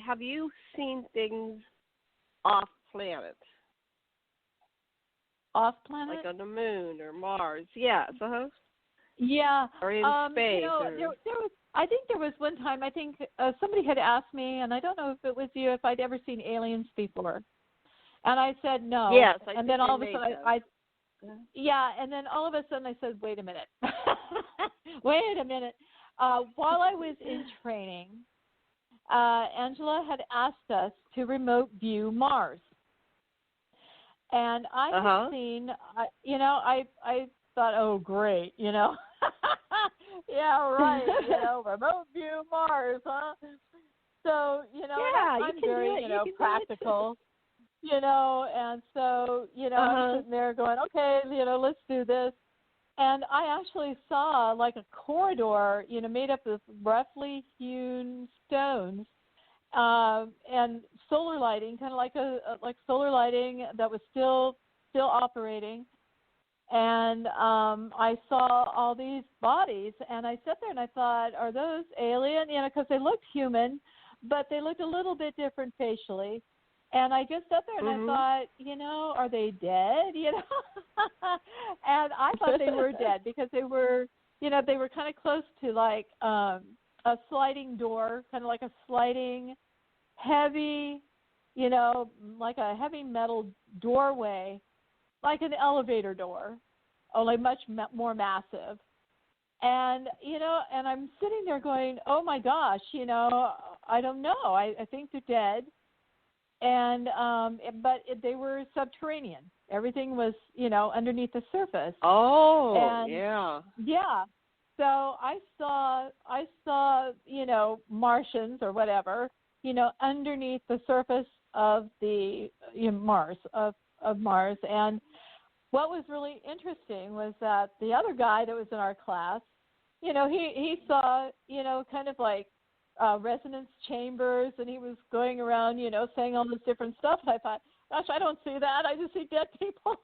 have you seen things off planet? Off planet? Like on the moon or Mars? Yes. Yeah. Or in space? There was. I think there was one time. I think somebody had asked me, and I don't know if it was you, if I'd ever seen aliens before, and I said no. Yes. And then all of a sudden, and then all of a sudden I said, wait a minute. Wait a minute. While I was in training, Angela had asked us to remote view Mars. And I had seen, I thought, oh, great, yeah, right, remote view Mars, huh? So, I'm very, practical, and so, I'm sitting there going, okay, let's do this. And I actually saw like a corridor, made up of roughly hewn stones, and solar lighting, kind of like solar lighting that was still operating. And I saw all these bodies, and I sat there and I thought, are those alien? Because they looked human, but they looked a little bit different facially. And I just sat there and I thought, are they dead? And I thought they were dead because they were kind of close to like a sliding door, kind of like a sliding heavy, like a heavy metal doorway, like an elevator door, only much more massive. And, and I'm sitting there going, oh my gosh, I don't know. I think they're dead. And but they were subterranean. Everything was, underneath the surface. Oh, and, yeah. So I saw, Martians or whatever, underneath the surface of the Mars of Mars. And what was really interesting was that the other guy that was in our class, he saw, kind of like resonance chambers, and he was going around, saying all this different stuff. And I thought, gosh, I don't see that. I just see dead people.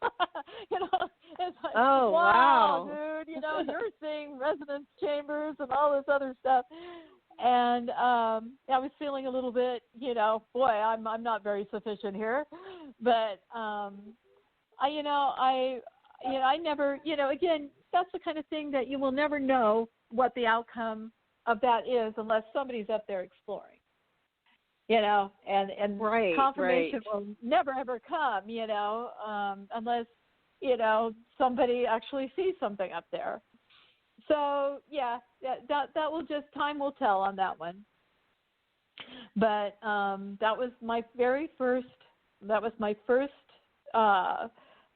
It's like, oh, wow, wow. dude, you're seeing resonance chambers and all this other stuff. And I was feeling a little bit, boy, I'm not very sufficient here. But I never, again, that's the kind of thing that you will never know what the outcome of that is unless somebody's up there exploring, and right, confirmation right. will never, ever come, unless, somebody actually sees something up there. So, yeah, that will just, time will tell on that one. But that was my first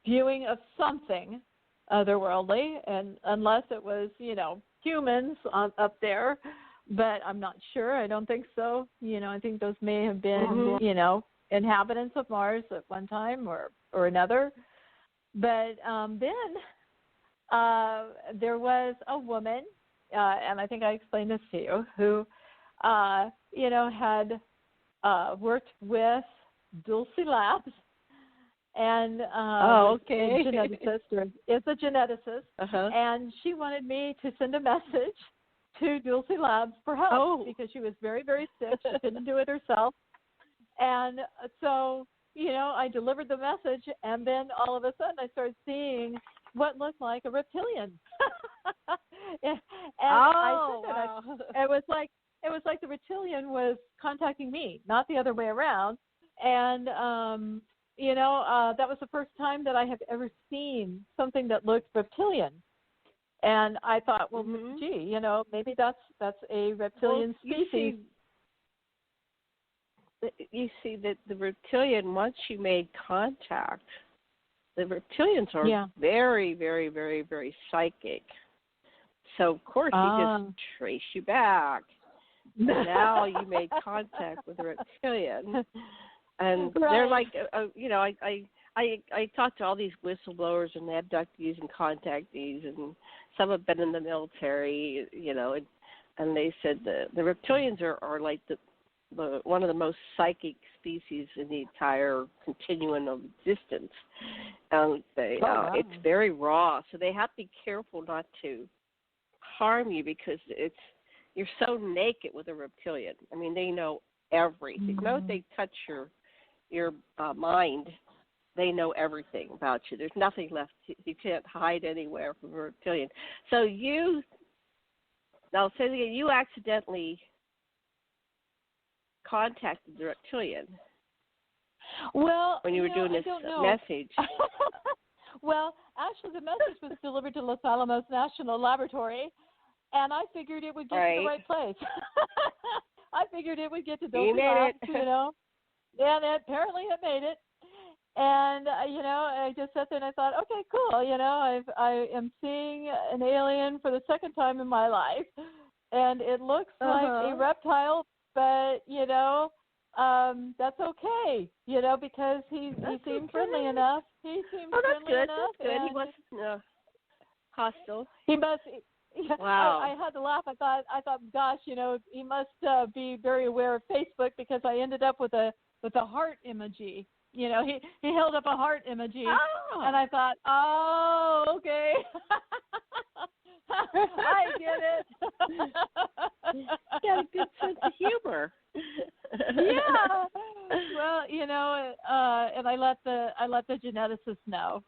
viewing of something otherworldly, and unless it was, humans up there, but I'm not sure. I don't think so. I think those may have been, inhabitants of Mars at one time or another. But then there was a woman, and I think I explained this to you, who, had worked with Dulce Labs, and okay. is a geneticist, uh-huh. and she wanted me to send a message to Dulce Labs for help because she was very, very sick. She couldn't do it herself. And so, I delivered the message, and then all of a sudden I started seeing what looked like a reptilian. and wow. it was like the reptilian was contacting me, not the other way around. And that was the first time that I have ever seen something that looked reptilian. And I thought, well, gee, maybe that's a reptilian species. You see that the reptilian, once you made contact, the reptilians are very, very, very, very psychic. So, of course, he just traced you back. And now you made contact with a reptilian. And they're like, I talked to all these whistleblowers and abductees and contactees, and some have been in the military, and they said the reptilians are like the one of the most psychic species in the entire continuum of existence. It's very raw, so they have to be careful not to harm you because you're so naked with a reptilian. I mean, they know everything. The moment they touch your mind, they know everything about you. There's nothing left. You can't hide anywhere from a reptilian. So I'll say it again, you accidentally contacted the reptilian. Well, when you were doing this message. Well, actually, the message was delivered to Los Alamos National Laboratory, and I figured it would get to the right place. I figured it would get to those labs, and apparently it made it. And, I just sat there and I thought, okay, cool. I am seeing an alien for the second time in my life, and it looks like a reptile, but, that's okay, because he seemed friendly enough. He seemed friendly enough. That's good. He wasn't hostile. He must. Wow. I had to laugh. I thought, gosh, he must be very aware of Facebook because I ended up with a heart emoji. He held up a heart emoji, and I thought, okay, I get it. You got a good sense of humor. Yeah. Well, and I let the geneticist know,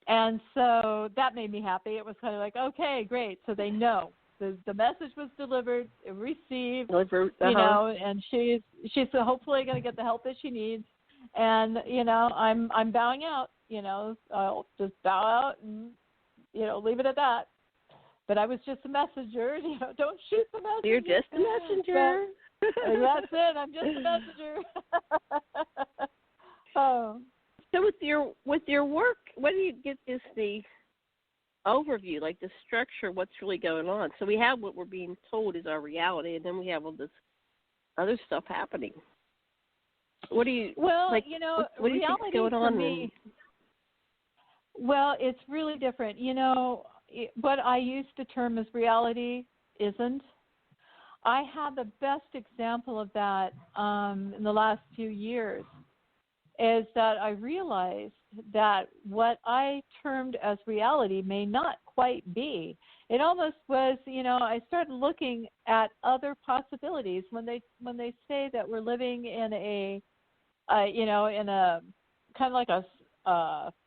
and so that made me happy. It was kind of like, okay, great. So they know the message was delivered, received, and she's hopefully going to get the help that she needs. And I'm bowing out. I'll just bow out and leave it at that. But I was just a messenger. Don't shoot the messenger. You're just a messenger. That's it. I'm just a messenger. So with your work, when do you get the overview, like the structure, what's really going on? So we have what we're being told is our reality, and then we have all this other stuff happening. What do you what do you reality think's going on for me? Well, it's really different. What I used to term as reality isn't. I had the best example of that in the last few years, is that I realized that what I termed as reality may not quite be. It almost was, I started looking at other possibilities when they say that we're living in in a kind of like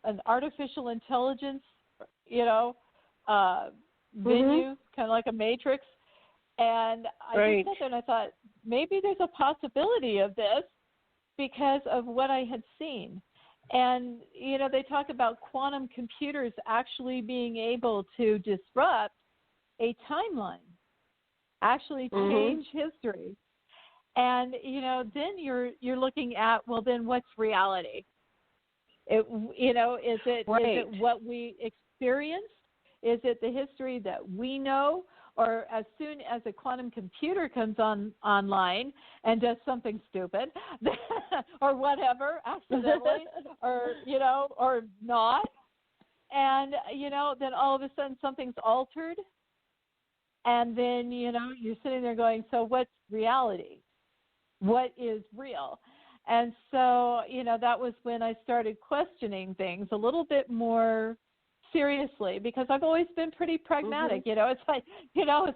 an artificial intelligence, venue, kind of like a matrix. And I just sat there and I thought, maybe there's a possibility of this because of what I had seen. And, they talk about quantum computers actually being able to disrupt a timeline, actually change history. And, then you're looking at, well, then what's reality? Is it what we experienced? Is it the history that we know? Or as soon as a quantum computer comes online and does something stupid or whatever, accidentally, or not, and, then all of a sudden something's altered, and then, you're sitting there going, so what's reality? What is real? And so, that was when I started questioning things a little bit more seriously, because I've always been pretty pragmatic. It's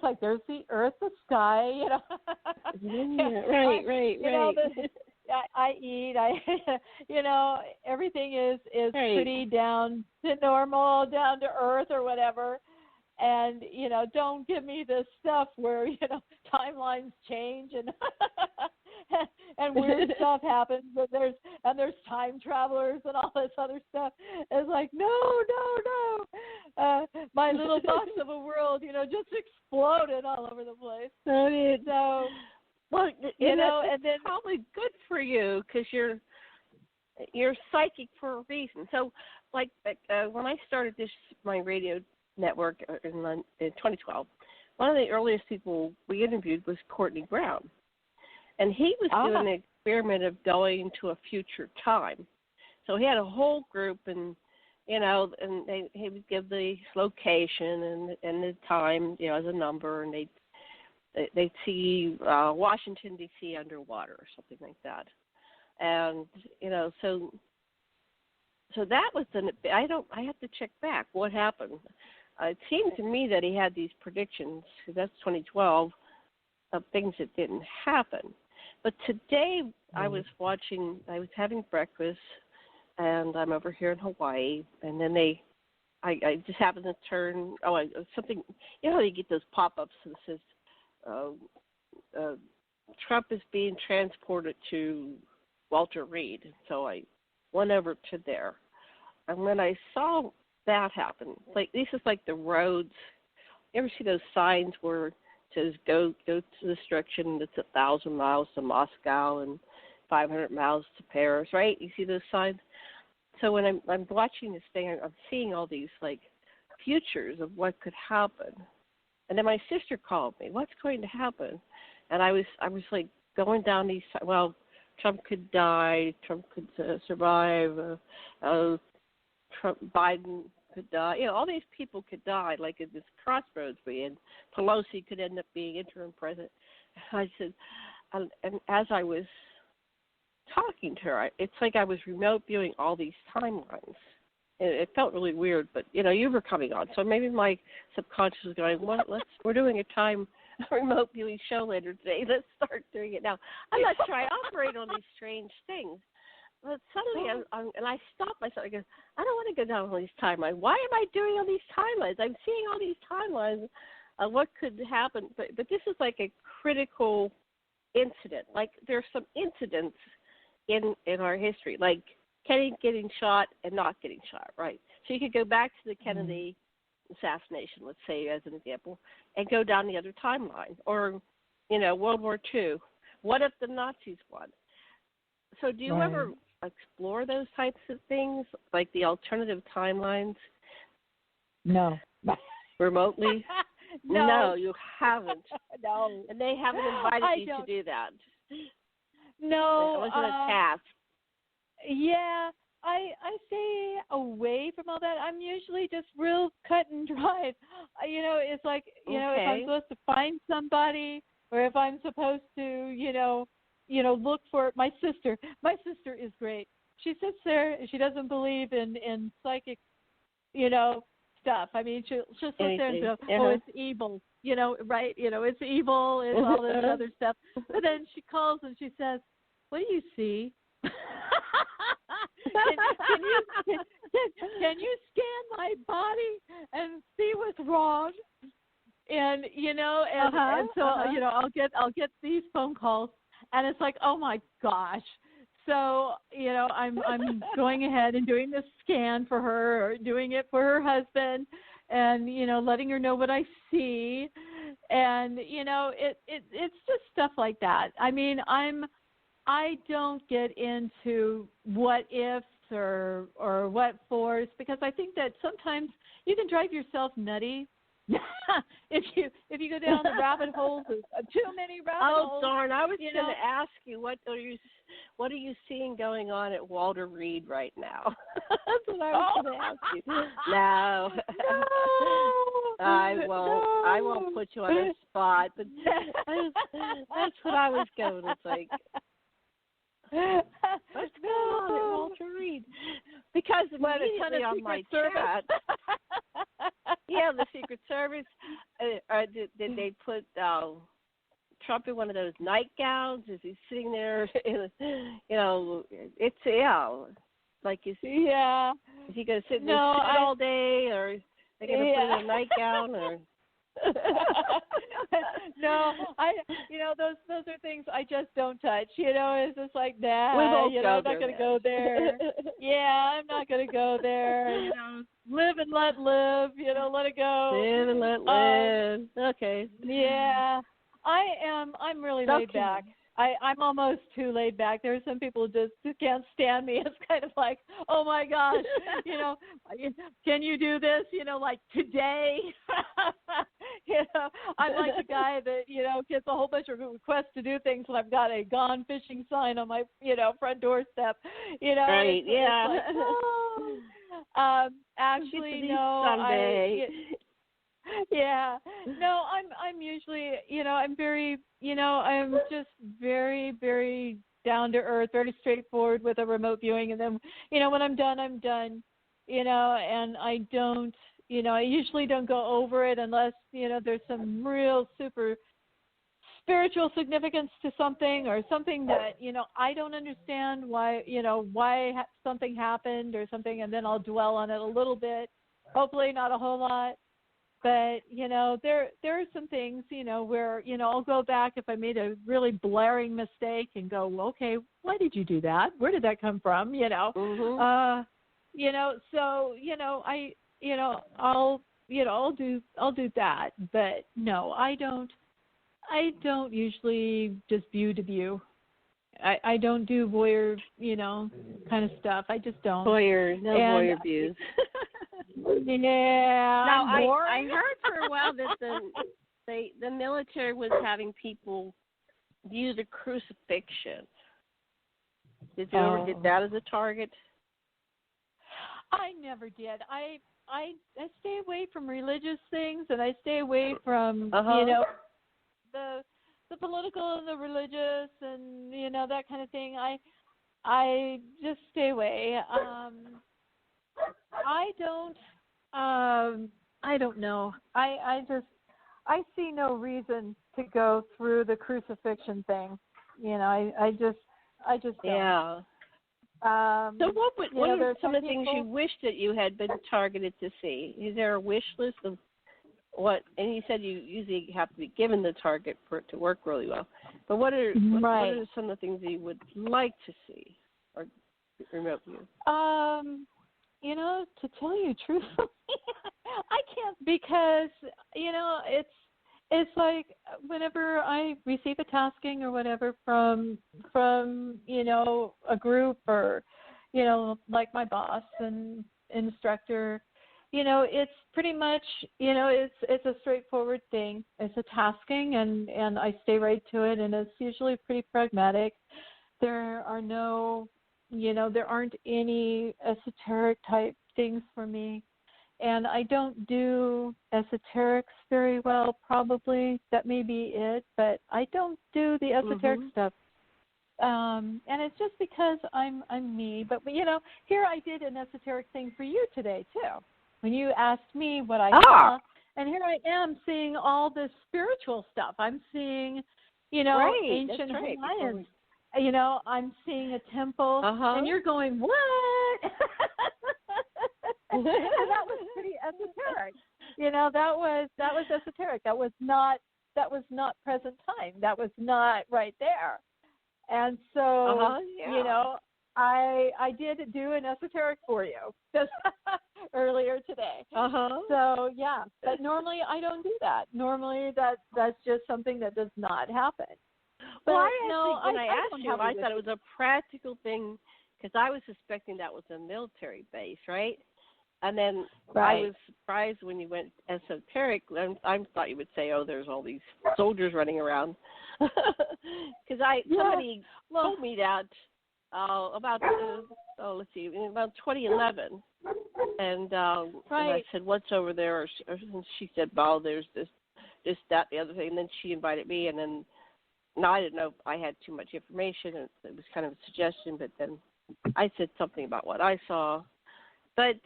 like there's the earth, the sky. Right. I eat. Everything is pretty down to normal, down to earth, or whatever. And don't give me this stuff where timelines change and and weird stuff happens, and there's time travelers and all this other stuff. It's like no. My little box of a world, just exploded all over the place. So, well, and then probably good for you because you're psychic for a reason. So, like when I started my radio network in 2012, one of the earliest people we interviewed was Courtney Brown. And he was doing the experiment of going to a future time. So he had a whole group, and and he would give the location and the time, as a number, and they'd see Washington D.C. underwater or something like that. And so that was I have to check back what happened. It seemed to me that he had these predictions, because that's 2012, of things that didn't happen. But today I was having breakfast, and I'm over here in Hawaii, and then I just happened to turn, something, how you get those pop-ups that says, Trump is being transported to Walter Reed. So I went over to there. And when I saw that happen, this is like the roads, you ever see those signs where says go to this direction, it's 1,000 miles to Moscow and 500 miles to Paris, right? You see those signs? So when I'm watching this thing, I'm seeing all these futures of what could happen. And then my sister called me, what's going to happen? And I was going down these, Trump could die, Trump could survive, Biden could die. All these people could die, like in this crossroads we're in. Pelosi could end up being interim president. I said, and as I was talking to her, it's like I was remote viewing all these timelines. It felt really weird, but you were coming on, so maybe my subconscious was going, we're doing a remote viewing show later today. Let's start doing it now. I'm not sure I operate on these strange things. But suddenly, I stopped myself. I go, I don't want to go down all these timelines. Why am I doing all these timelines? I'm seeing all these timelines of what could happen. But this is like a critical incident. Like there's some incidents in our history, like Kennedy getting shot and not getting shot, right? So you could go back to the Kennedy assassination, let's say, as an example, and go down the other timeline. Or, World War II. What if the Nazis won? So do you ever explore those types of things, like the alternative timelines? No. Remotely? No, you haven't. No. And they haven't invited you to do that. No. It wasn't a task. Yeah, I stay away from all that. I'm usually just real cut and dried. It's like, if I'm supposed to find somebody, or if I'm supposed to, look for my sister. My sister is great. She sits there and she doesn't believe in psychic, stuff. I mean, she'll sit there and go, oh, it's evil, right? It's evil and all this other stuff. But then she calls and she says, what do you see? Can you scan my body and see what's wrong? And so I'll get these phone calls, and it's like, oh my gosh. So I'm going ahead and doing this scan for her, or doing it for her husband, and letting her know what I see, and it's just stuff like that. I mean, I don't get into what ifs or what fors, because I think that sometimes you can drive yourself nutty if you go down the rabbit holes, too many rabbit holes. Oh darn! I was going to ask you, what are you seeing going on at Walter Reed right now? That's what I was going to ask you. No. I won't put you on the spot, but that's what I was going to think. What's going on at Walter Reed? Because immediately on my chat, the Secret Service, did they put Trump in one of those nightgowns? Is he sitting there? It's like is he going to sit in the suit all day, or are they going to put him in a nightgown, or? No, those are things I just don't touch. It's just like, nah, I'm not going to go there. Yeah, I'm not going to go there. Live and let live. Let it go. Live and let live. Okay. Yeah, I'm really laid back. I'm almost too laid back. There are some people who just can't stand me. It's kind of like, oh my gosh, can you do this? Like today. I'm like the guy that gets a whole bunch of requests to do things when I've got a gone fishing sign on my front doorstep. Right? Yeah. It's like, actually, no. Someday. Yeah. No, I'm usually, I'm very, I'm just very, very down to earth, very straightforward with a remote viewing. And then, when I'm done, I'm done, and I don't, I usually don't go over it unless, there's some real super spiritual significance to something, or something that, I don't understand why something happened or something. And then I'll dwell on it a little bit, hopefully not a whole lot. But, there are some things, where, I'll go back if I made a really blaring mistake and go, well, okay, why did you do that? Where did that come from? Mm-hmm. So, I'll do that. But no, I don't usually just view to view. I don't do voyeur, kind of stuff. I just don't. Voyeur views. Yeah. Now, I heard for a while that the military was having people view the crucifixion. Did you ever did that as a target? I never did. I stay away from religious things, and I stay away from the political and the religious and that kind of thing. I just stay away. I don't know. I see no reason to go through the crucifixion thing. I just don't. Yeah. So what are some of the things you wish that you had been targeted to see? Is there a wish list of what? And you said you usually have to be given the target for it to work really well. But what are some of the things that you would like to see or remote view? To tell you truthfully, I can't, because it's like whenever I receive a tasking or whatever from a group or like my boss and instructor, it's pretty much it's a straightforward thing. It's a tasking, and I stay right to it, and it's usually pretty pragmatic. there are no, there aren't any esoteric type things for me. And I don't do esoterics very well, probably. That may be it, but I don't do the esoteric stuff. And it's just because I'm me. But here I did an esoteric thing for you today, too. When you asked me what I saw, and here I am seeing all this spiritual stuff. I'm seeing, ancient Hawaiians. I'm seeing a temple, and you're going, what? And that was pretty esoteric. That was esoteric. That was not present time. That was not right there. And so, I did do an esoteric for you just earlier today. So yeah, but normally I don't do that. Normally that's just something that does not happen. But I asked you, I thought it was a practical thing because I was suspecting that was a military base, right? And then I was surprised when you went esoteric. I thought you would say, "Oh, there's all these soldiers running around," because somebody told me that about 2011, and I said, "What's over there?" And she said, "Well, there's this, that, the other thing." And then she invited me, and then I didn't know if I had too much information. And it was kind of a suggestion, but then I said something about what I saw. But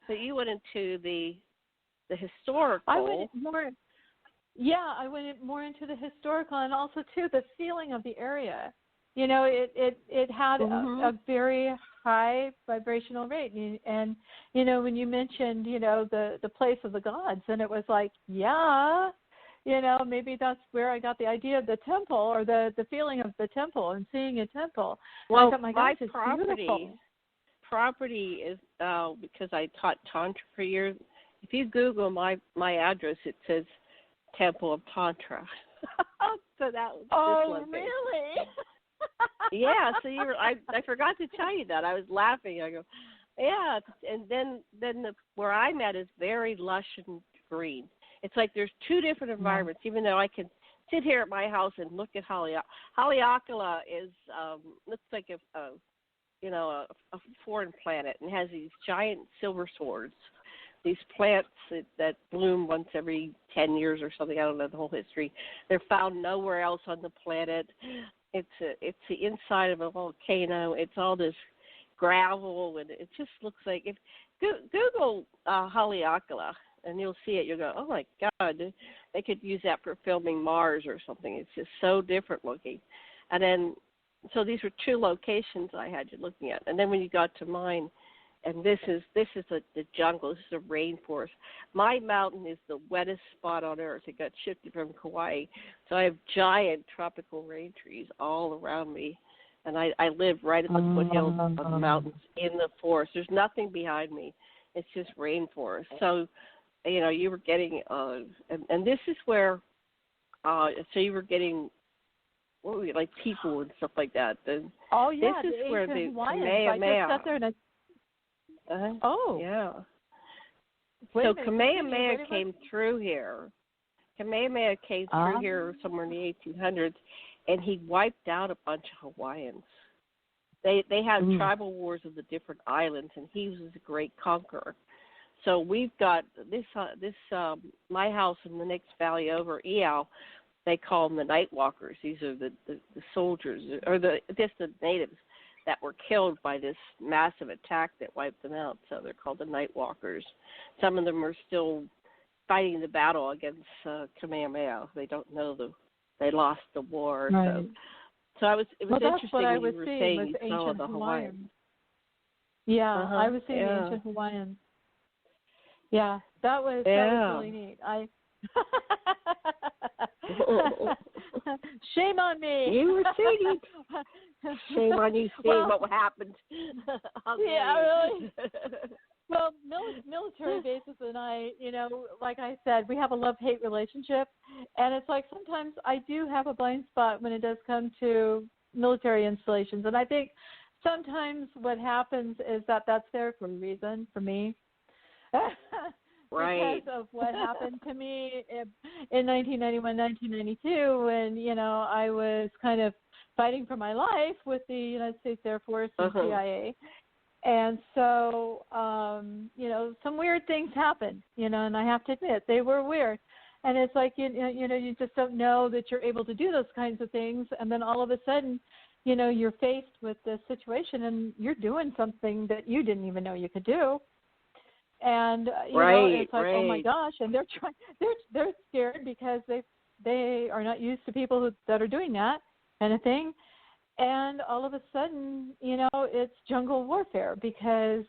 you went into the historical. I went more into the historical, and also too the feeling of the area. It had a very high vibrational rate, and when you mentioned the place of the gods, and it was like maybe that's where I got the idea of the temple or the feeling of the temple and seeing a temple. Well, I thought, my gosh, it's beautiful. Property is because I taught Tantra for years. If you Google my address, it says Temple of Tantra. So that was really? Yeah. So I forgot to tell you that. I was laughing. I go, yeah. And then where I'm at is very lush and green. It's like there's two different environments. Even though I can sit here at my house and look at Haleakala is looks like a foreign planet and has these giant silver swords, these plants that bloom once every 10 years or something. I don't know the whole history. They're found nowhere else on the planet. It's the inside of a volcano. It's all this gravel, and it just looks like if Google Haleakala and you'll see it. You'll go, oh my God, they could use that for filming Mars or something. It's just so different looking. And then so these were two locations I had you looking at. And then when you got to mine, and this is the jungle, this is a rainforest. My mountain is the wettest spot on earth. It got shifted from Kauai. So I have giant tropical rain trees all around me. And I live right at the foothills of the mountains in the forest. There's nothing behind me. It's just rainforest. So, you were getting, and this is where, so you were getting, what were you, like people and stuff like that. This is where the Kamehameha. I just sat there and yeah. So Kamehameha came through here. Kamehameha came through here somewhere in the 1800s, and he wiped out a bunch of Hawaiians. They had tribal wars of the different islands, and he was a great conqueror. So we've got this my house in the next valley over, Iao. They call them the night walkers. These are the soldiers, or just the natives that were killed by this massive attack that wiped them out. So they're called the night walkers. Some of them are still fighting the battle against Kamehameha. They don't know they lost the war. Right. So it was interesting what I when was you were seeing saying was you saw ancient the Hawaiians. Yeah, I was seeing the ancient Hawaiians. Yeah, that was really neat. Shame on me. You were cheating. Shame on you seeing what happened. Really. Well, military bases and I, like I said, we have a love-hate relationship. And it's like sometimes I do have a blind spot when it does come to military installations. And I think sometimes what happens is that's there for a reason for me. Right. Because of what happened to me in 1991, 1992, when, I was kind of fighting for my life with the United States Air Force and CIA. And so, some weird things happened, and I have to admit they were weird. And it's like, you just don't know that you're able to do those kinds of things. And then all of a sudden, you're faced with this situation and you're doing something that you didn't even know you could do. And, it's like, oh my gosh. And they're scared because they are not used to people that are doing that kind of thing. And all of a sudden, it's jungle warfare, because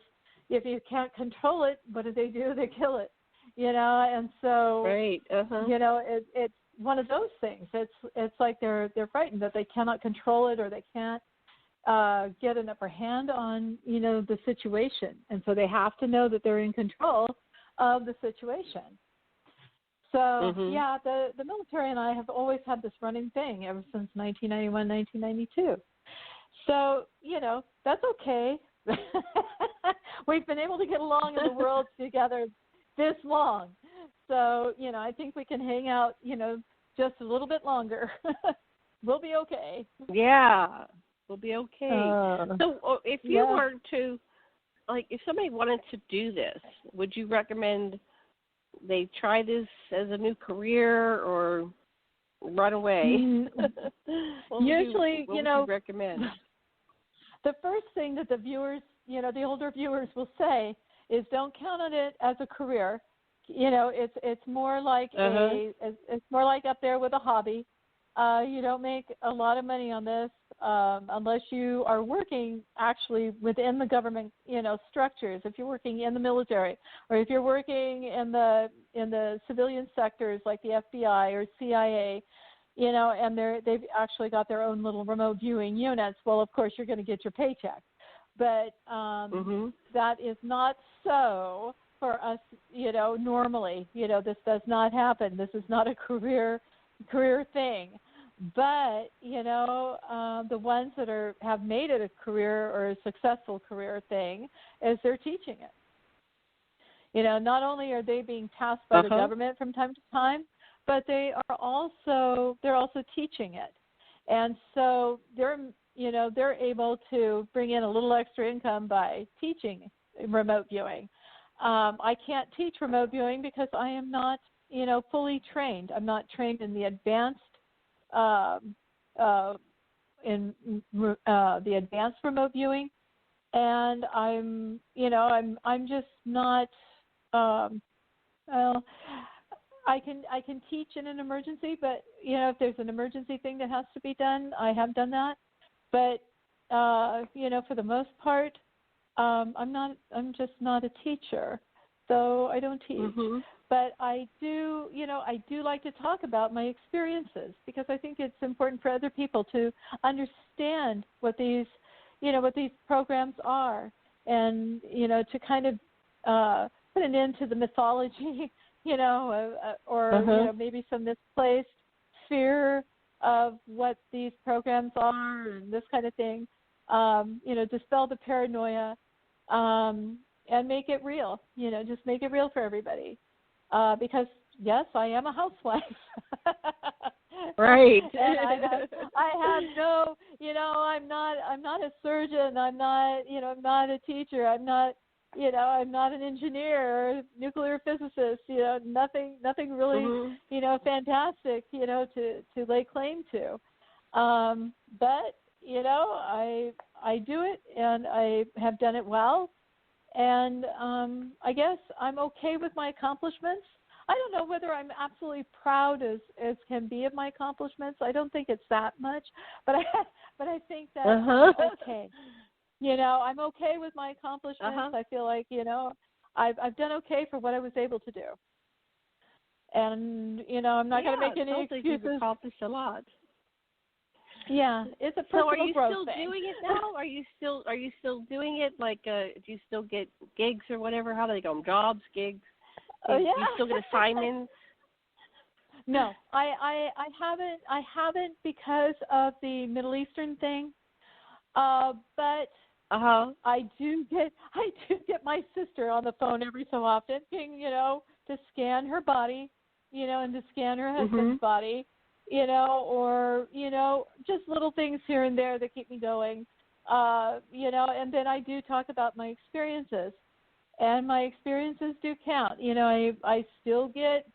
if you can't control it, what do? They kill it, and so, it's one of those things. It's like they're frightened that they cannot control it, or they can't get an upper hand on, the situation. And so they have to know that they're in control of the situation. So, the military and I have always had this running thing ever since 1991, 1992. So, that's okay. We've been able to get along in the world together this long. So, I think we can hang out, just a little bit longer. We'll be okay. Yeah, we'll be okay. So if you were to, if somebody wanted to do this, would you recommend they try this as a new career or run away? Usually, what would you recommend? The first thing that the viewers, the older viewers will say is, don't count on it as a career. It's more like it's more like up there with a hobby. You don't make a lot of money on this unless you are working actually within the government, structures. If you're working in the military, or if you're working in the civilian sectors like the FBI or CIA, and they've actually got their own little remote viewing units. Well, of course, you're going to get your paycheck, but that is not so for us. Normally, this does not happen. This is not a career thing. But, the ones that have made it a career or a successful career thing is they're teaching it. Not only are they being tasked by the government from time to time, but they're also teaching it. And so they're able to bring in a little extra income by teaching remote viewing. I can't teach remote viewing because I am not, fully trained. I'm not trained in the advanced advanced remote viewing, and I'm just not. I can teach in an emergency, but if there's an emergency thing that has to be done, I have done that. But for the most part, I'm just not a teacher, so I don't teach. But I do like to talk about my experiences, because I think it's important for other people to understand what these programs are, and to kind of put an end to the mythology, or maybe some misplaced fear of what these programs are and this kind of thing. Dispel the paranoia, and make it real. Just make it real for everybody. Because yes, I am a housewife. Right. And I have no, I'm not a surgeon. I'm not a teacher. I'm not an engineer or nuclear physicist. Nothing really, fantastic, to lay claim to. But I do it, and I have done it well. And I guess I'm okay with my accomplishments. I don't know whether I'm absolutely proud as can be of my accomplishments. I don't think it's that much, but I think that I'm okay. I'm okay with my accomplishments. I feel like I've done okay for what I was able to do. And I'm not going to make any excuses. You've accomplished a lot. Yeah, it's a personal growth thing. So are you still doing it now? Are you still doing it? Like, do you still get gigs or whatever? How do they go? Jobs, gigs? Do you still get assignments? No, I haven't because of the Middle Eastern thing. But I do get my sister on the phone every so often, to scan her body, and to scan her husband's body. or, just little things here and there that keep me going, and then I do talk about my experiences, and my experiences do count. I still get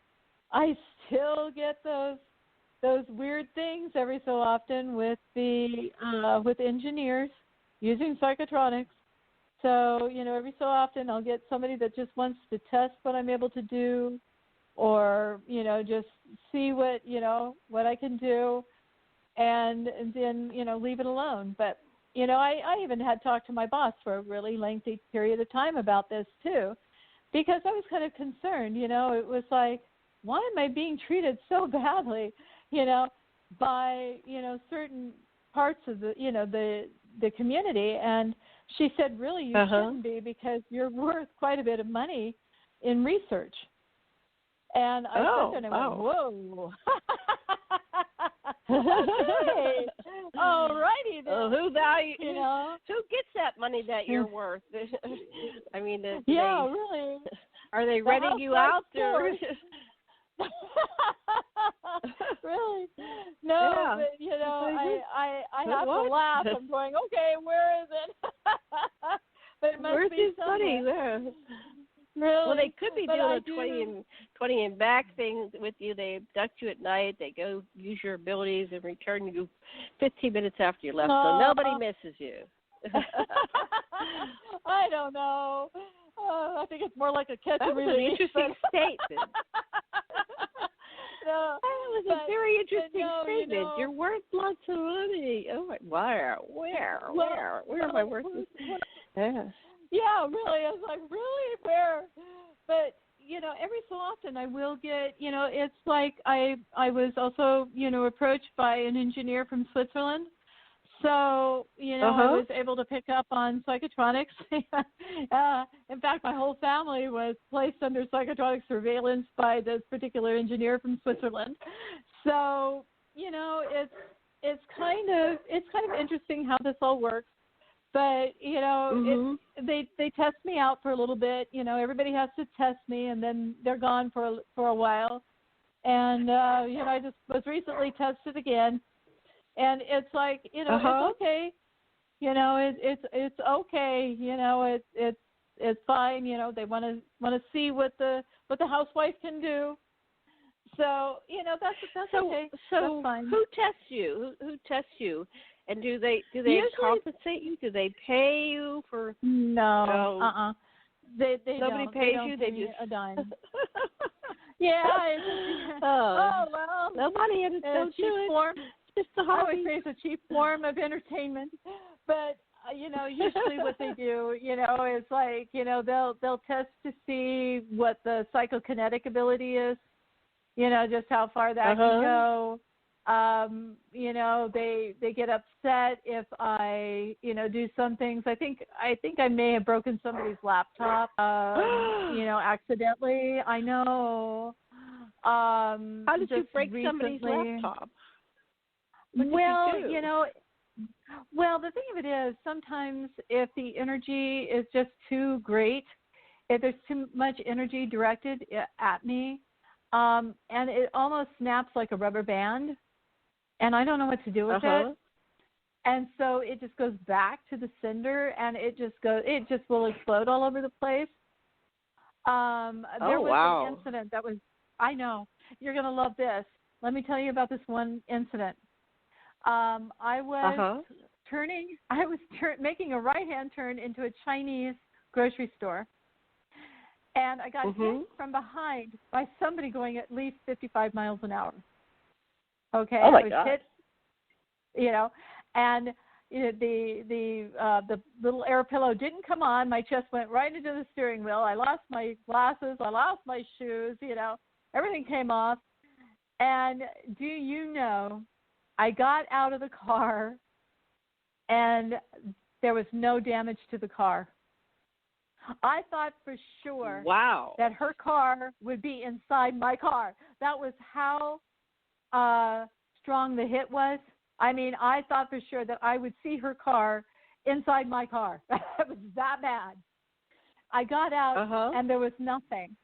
those weird things every so often with with engineers using psychotronics. So, every so often I'll get somebody that just wants to test what I'm able to do, or, just see what I can do, and then, leave it alone. But, I even had talked to my boss for a really lengthy period of time about this too, because I was kind of concerned. It was like, why am I being treated so badly, by, certain parts of the community? And she said, really, you shouldn't be, because you're worth quite a bit of money in research. And I said to her, I went, whoa. Okay. All righty then. Who gets that money that you're worth? I mean, really. Are they renting you out? Or? Really? No, Yeah. but I have to laugh. I'm going, okay, where is it? But it must be funny there. Really? Well, they could be doing a 20 and back thing with you. They abduct you at night. They go use your abilities and return you 15 minutes after you left, so nobody misses you. I don't know. I think it's more like a catch and release. That was an interesting statement. No, that was a very interesting statement. You're worth lots of money. Oh, where am I worth this? Yeah, really. I was like, really? Where? But, every so often I will get, it's like I was also, approached by an engineer from Switzerland. So, I was able to pick up on psychotronics. In fact, my whole family was placed under psychotronic surveillance by this particular engineer from Switzerland. So, it's kind of interesting how this all works. But, they test me out for a little bit. Everybody has to test me, and then they're gone for a while. And, I just was recently tested again. And it's like, it's okay. It's okay. It's fine. They want to see what the housewife can do. So, that's okay. So that's fine. Who tests you? Who tests you? And do they usually compensate you? Do they pay you for? No. They nobody don't. pays they you. Don't They pay just a dime. Yeah. Well. Nobody in it. Don't do it. Just a hobby. I would say it's a cheap form of entertainment, but usually what they do, is like, they'll test to see what the psychokinetic ability is, just how far that can go. They get upset if I, do some things. I think I may have broken somebody's laptop, accidentally. I know. How did you break somebody's laptop? Well, well, the thing of it is, sometimes if the energy is just too great, if there's too much energy directed at me, and it almost snaps like a rubber band, and I don't know what to do with it. And so it just goes back to the sender, and it just will explode all over the place. There was an incident that was, I know, you're going to love this. Let me tell you about this one incident. I was making a right-hand turn into a Chinese grocery store, and I got hit from behind by somebody going at least 55 miles an hour. Okay, oh my I was God. hit, and the little air pillow didn't come on. My chest went right into the steering wheel. I lost my glasses. I lost my shoes. Everything came off. And do you know? I got out of the car, and there was no damage to the car. I thought for sure that her car would be inside my car. That was how strong the hit was. I mean, I thought for sure that I would see her car inside my car. It was that bad. I got out, and there was nothing.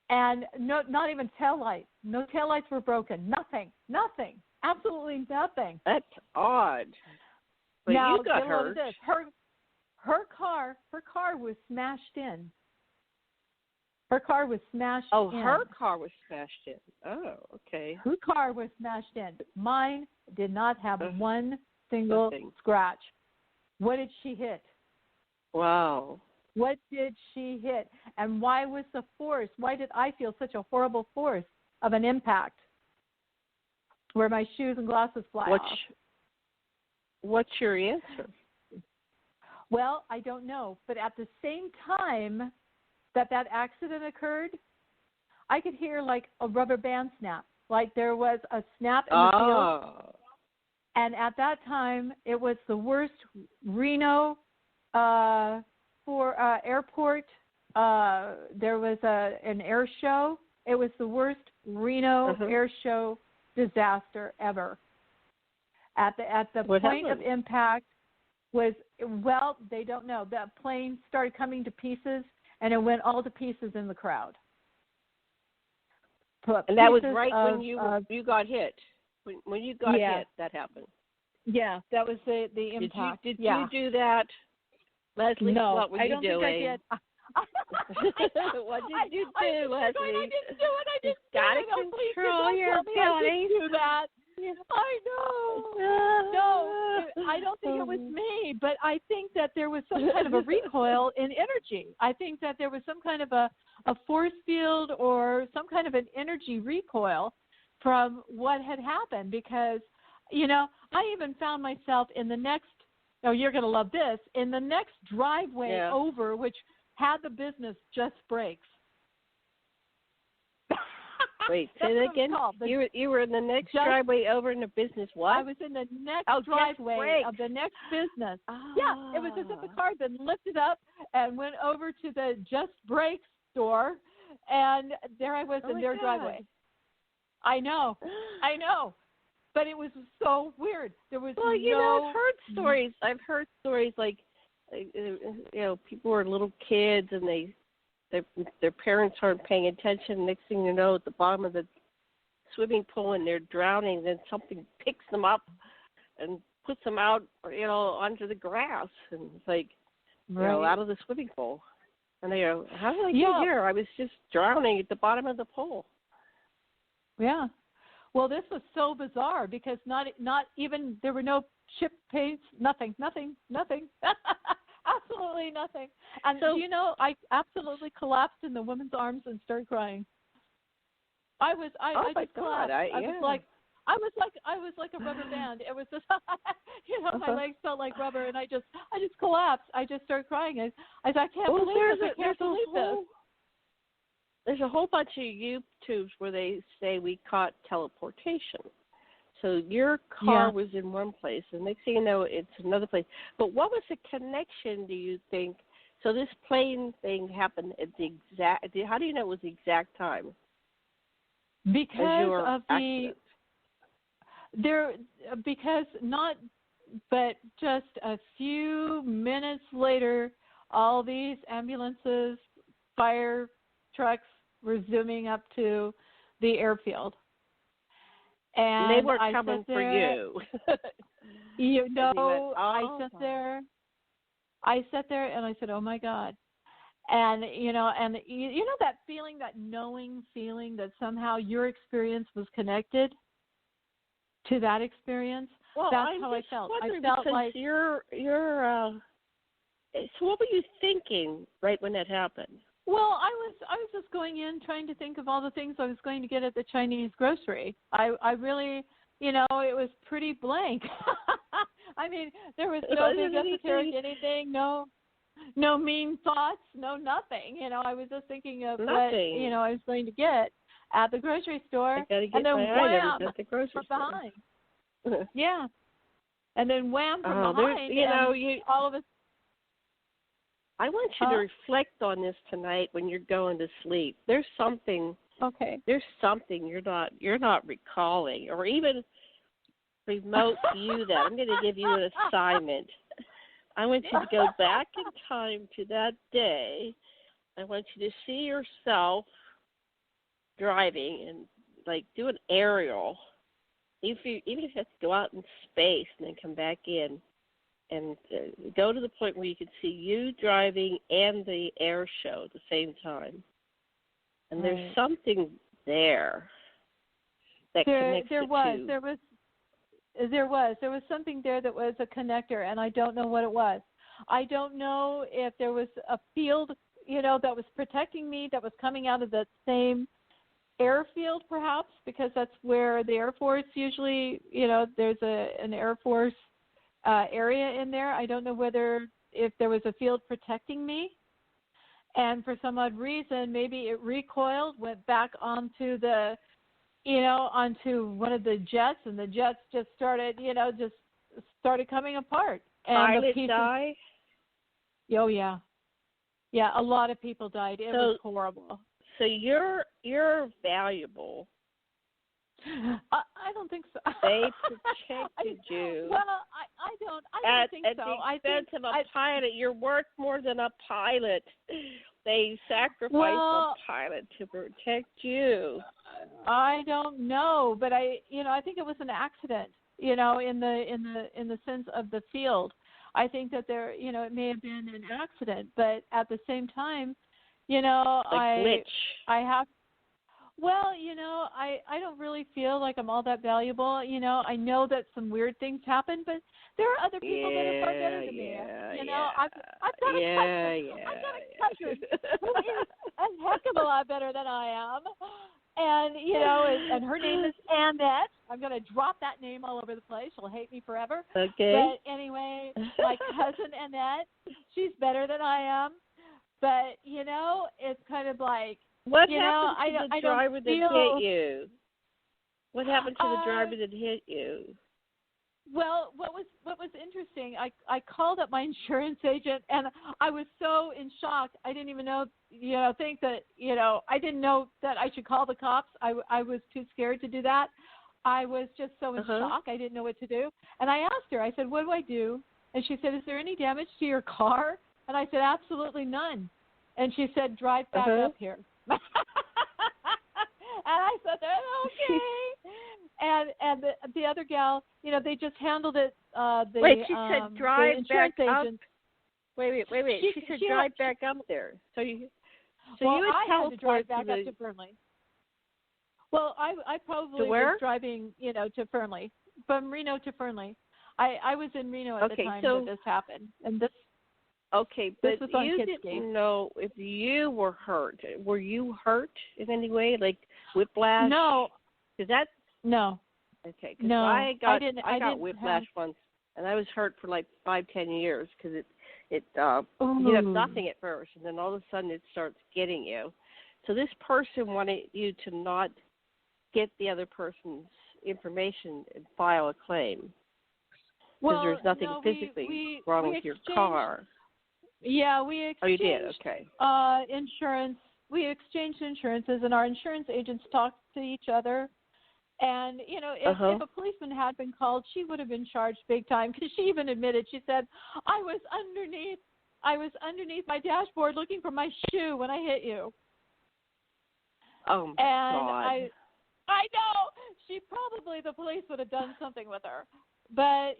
And not even taillights. No taillights were broken. nothing, absolutely nothing. That's odd. But now, you got hurt. This. Her car was smashed in. Her car was smashed in. Oh, her car was smashed in. Oh, okay. Her car was smashed in. Mine did not have one single scratch. What did she hit? Wow. What did she hit? And why was the force? Why did I feel such a horrible force of an impact where my shoes and glasses fly off? What's your answer? Well, I don't know. But at the same time that accident occurred, I could hear like a rubber band snap. Like there was a snap in the field. And at that time, it was the worst Reno airport. There was an air show. It was the worst Reno air show disaster ever. At the point of impact was, well, they don't know. The plane started coming to pieces, and it went all to pieces in the crowd. And that was right when you got hit. When you got hit, that happened. Yeah, that was the impact. Did you do that, Leslie? No, what were I you don't doing? think I did. What did you do, Leslie? I didn't do it. I didn't do gotta it. control your body. I didn't do that. I know. No, I don't think it was me, but I think that there was some kind of a recoil in energy. I think that there was some kind of a force field or some kind of an energy recoil from what had happened because, I even found myself in the next, you're going to love this, in the next driveway over, which had the business Just Brakes. Wait, say that again? You were in the next driveway over in the business what? I was in the next driveway of the next business. Yeah, it was as if the car had been lifted up and went over to the Just Brakes store, and there I was in their driveway. I know. But it was so weird. There was I've heard stories. I've heard stories like, people were little kids and their parents aren't paying attention. Next thing you know, at the bottom of the swimming pool and they're drowning. Then something picks them up and puts them out, onto the grass and it's like, out of the swimming pool. And they go, "How did I get here? I was just drowning at the bottom of the pool." Yeah. Well, this was so bizarre because not even there were no chip paints, nothing. Absolutely nothing. And so, I absolutely collapsed in the woman's arms and started crying. I just collapsed. I was like a rubber band. It was just, my legs felt like rubber, and I just collapsed. I just started crying. I can't believe this. I can't believe this. There's a whole bunch of YouTubes where they say we caught teleportation. So your car was in one place, and next thing you know, it's another place. But what was the connection, do you think? So this plane thing happened at the exact, how do you know it was the exact time? Because of but just a few minutes later, all these ambulances, fire trucks were zooming up to the airfield. And they were coming for you. I sat there and I said, "Oh my God." And that feeling, that knowing feeling that somehow your experience was connected to that experience. Well, that's how I felt. I felt like you're so what were you thinking right when that happened? Well, I was just going in trying to think of all the things I was going to get at the Chinese grocery. I really, it was pretty blank. I mean, there was no big esoteric anything, no mean thoughts, no nothing. I was just thinking of what, I was going to get at the grocery store. And then wham, at the grocery store. Behind. Yeah. And then wham from behind. All of us. I want you to reflect on this tonight when you're going to sleep. There's something. Okay. There's something you're not recalling, or even remote view that. I'm going to give you an assignment. I want you to go back in time to that day. I want you to see yourself driving and do an aerial even if you have to go out in space and then come back in, and go to the point where you can see you driving and the air show at the same time. And there's something there that connects the two. There was something there that was a connector, and I don't know what it was. I don't know if there was a field, that was protecting me, that was coming out of that same airfield, perhaps, because that's where the Air Force usually, there's an Air Force area in there. I don't know if there was a field protecting me, and for some odd reason, maybe it recoiled, went back onto onto one of the jets, and the jets just started coming apart. And pilot die? Oh yeah, a lot of people died. It was horrible. So you're valuable. I don't think so. They protected you. Well, I don't think so. At the expense of a pilot, you're worth more than a pilot. They sacrificed a pilot to protect you. I don't know, but I think it was an accident. In the sense of the field, I think that there, it may have been an accident, but at the same time, glitch. I have. Well, I don't really feel like I'm all that valuable. I know that some weird things happen, but there are other people that are far better than me. I've got a cousin who is a heck of a lot better than I am. And, and her name is Annette. I'm going to drop that name all over the place. She'll hate me forever. Okay. But anyway, my cousin Annette, she's better than I am. But, it's kind of like, what happened to the driver that hit you? What happened to the driver that hit you? Well, what was interesting, I called up my insurance agent, and I was so in shock. I didn't even know, think that, I didn't know that I should call the cops. I was too scared to do that. I was just so in shock. I didn't know what to do. And I asked her, I said, what do I do? And she said, is there any damage to your car? And I said, absolutely none. And she said, drive back up here. And I said, okay. And the other gal, they just handled it. Wait, she said drive back up. Wait. She said drive back up there. So you had to drive back up to Fernley. Well, I probably was driving, to Fernley, from Reno to Fernley. I was in Reno at the time that this happened, and this. Okay, but you didn't know if you were hurt. Were you hurt in any way, like whiplash? No. No. Okay, because I got whiplash once, and I was hurt for like 5-10 years because you have nothing at first, and then all of a sudden it starts getting you. So this person wanted you to not get the other person's information and file a claim because there's nothing physically wrong with your car. Yeah, we exchanged. Oh, you did? Okay. Insurance. We exchanged insurances, and our insurance agents talked to each other. And, if a policeman had been called, she would have been charged big time because she even admitted, she said, I was underneath my dashboard looking for my shoe when I hit you. Oh, my God. I know. The police would have done something with her. But,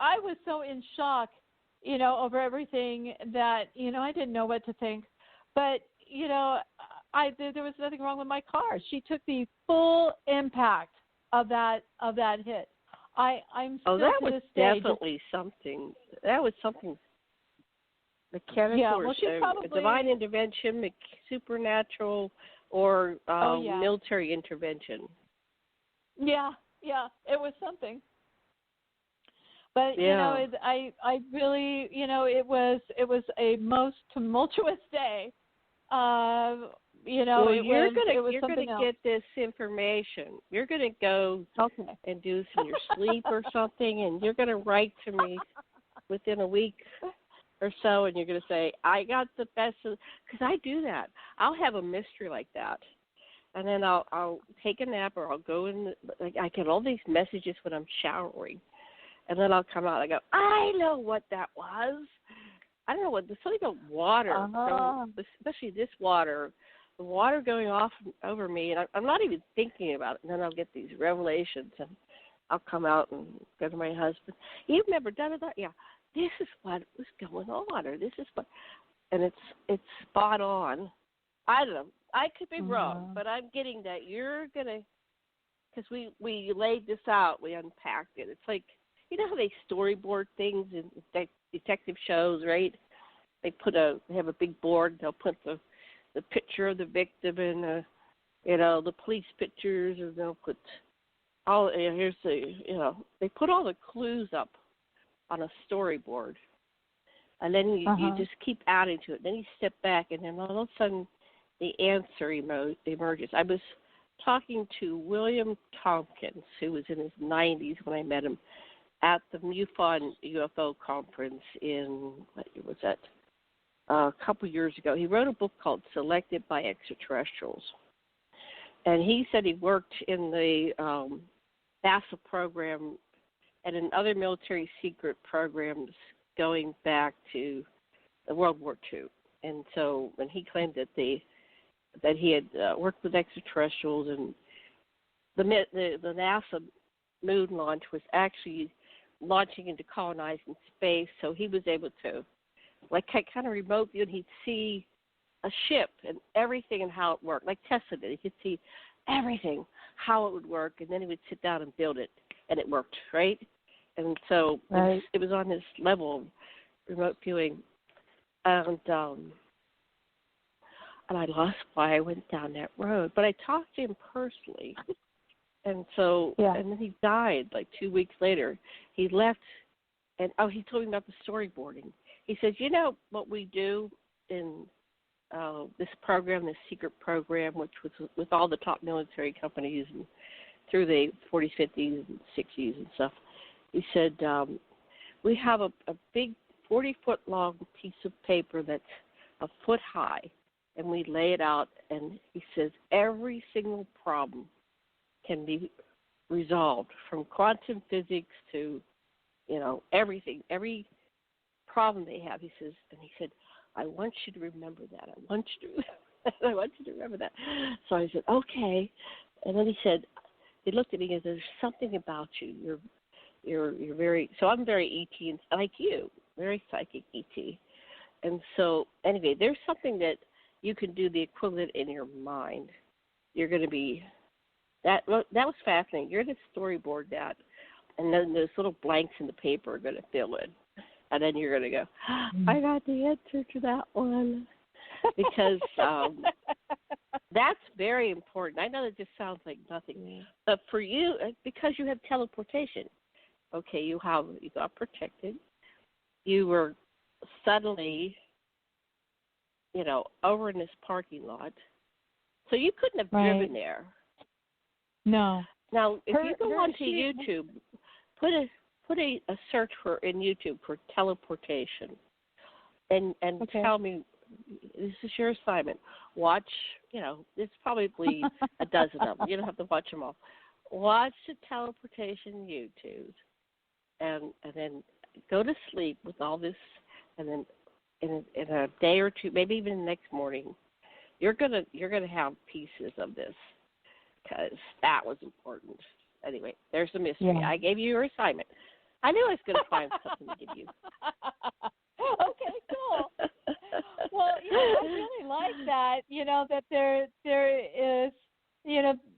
I was so in shock, over everything that, I didn't know what to think. But, there was nothing wrong with my car. She took the full impact of that hit. I'm still that to was this day definitely something. That was something mechanical or divine intervention, supernatural, or military intervention. Yeah, it was something. But I really, it was a most tumultuous day. You're going to get this information. You're going to go and do some your sleep or something, and you're going to write to me within a week or so, and you're going to say, I got the best of, because I do that. I'll have a mystery like that, and then I'll take a nap or I'll go in. I get all these messages when I'm showering. And then I'll come out and I go, I know what that was. I don't know what, there's something about water, especially this water, the water going off over me, and I'm not even thinking about it. And then I'll get these revelations, and I'll come out and go to my husband. You remember, da-da-da? Yeah, this is what was going on, or this is what, and it's spot on. I don't know. I could be wrong, but I'm getting that you're going to, because we laid this out, we unpacked it. It's like, you know how they storyboard things in detective shows, right? They have a big board, they'll put the picture of the victim and, the police pictures, and they'll put they put all the clues up on a storyboard. And then you just keep adding to it. Then you step back, and then all of a sudden the answer emerges. I was talking to William Tompkins, who was in his 90s when I met him, at the MUFON UFO conference in, what year was that? A couple years ago. He wrote a book called Selected by Extraterrestrials. And he said he worked in the NASA program and in other military secret programs going back to World War II. And so when he claimed that he had worked with extraterrestrials, and the NASA moon launch was actually launching into colonizing space, so he was able to, like, kind of remote view, and he'd see a ship and everything and how it worked, like Tesla did. He could see everything, how it would work, and then he would sit down and build it, and it worked, right? And so it was on this level of remote viewing. And I lost why I went down that road. But I talked to him personally. And so, and then he died like 2 weeks later. He left, and he told me about the storyboarding. He says, you know what we do in this program, this secret program, which was with all the top military companies and through the 40s, 50s, and 60s and stuff. He said, we have a big 40-foot long piece of paper that's a foot high, and we lay it out, and he says every single problem can be resolved, from quantum physics to, everything, every problem they have. He says, and he said, I want you to remember that. I want you to remember that. So I said, okay. And then he looked at me and said, there's something about you. You're very, so I'm very ET, and like you, very psychic ET. And so anyway, there's something that you can do the equivalent in your mind. You're going to be, that was fascinating. You're going to storyboard that, and then those little blanks in the paper are going to fill in. And then you're going to go, I got the answer to that one. Because that's very important. I know that just sounds like nothing. But for you, because you have teleportation, okay, you got protected. You were suddenly, over in this parking lot. So you couldn't have driven there. No. Now, if you go onto YouTube, put a search in YouTube for teleportation, and tell me, this is your assignment. Watch, there's probably a dozen of them. You don't have to watch them all. Watch the teleportation YouTubes, and then go to sleep with all this, and then in a day or two, maybe even the next morning, you're gonna have pieces of this, because that was important. Anyway, there's the mystery. Yeah. I gave you your assignment. I knew I was going to find something to give you. Okay, cool. Well, I really like that, that there is,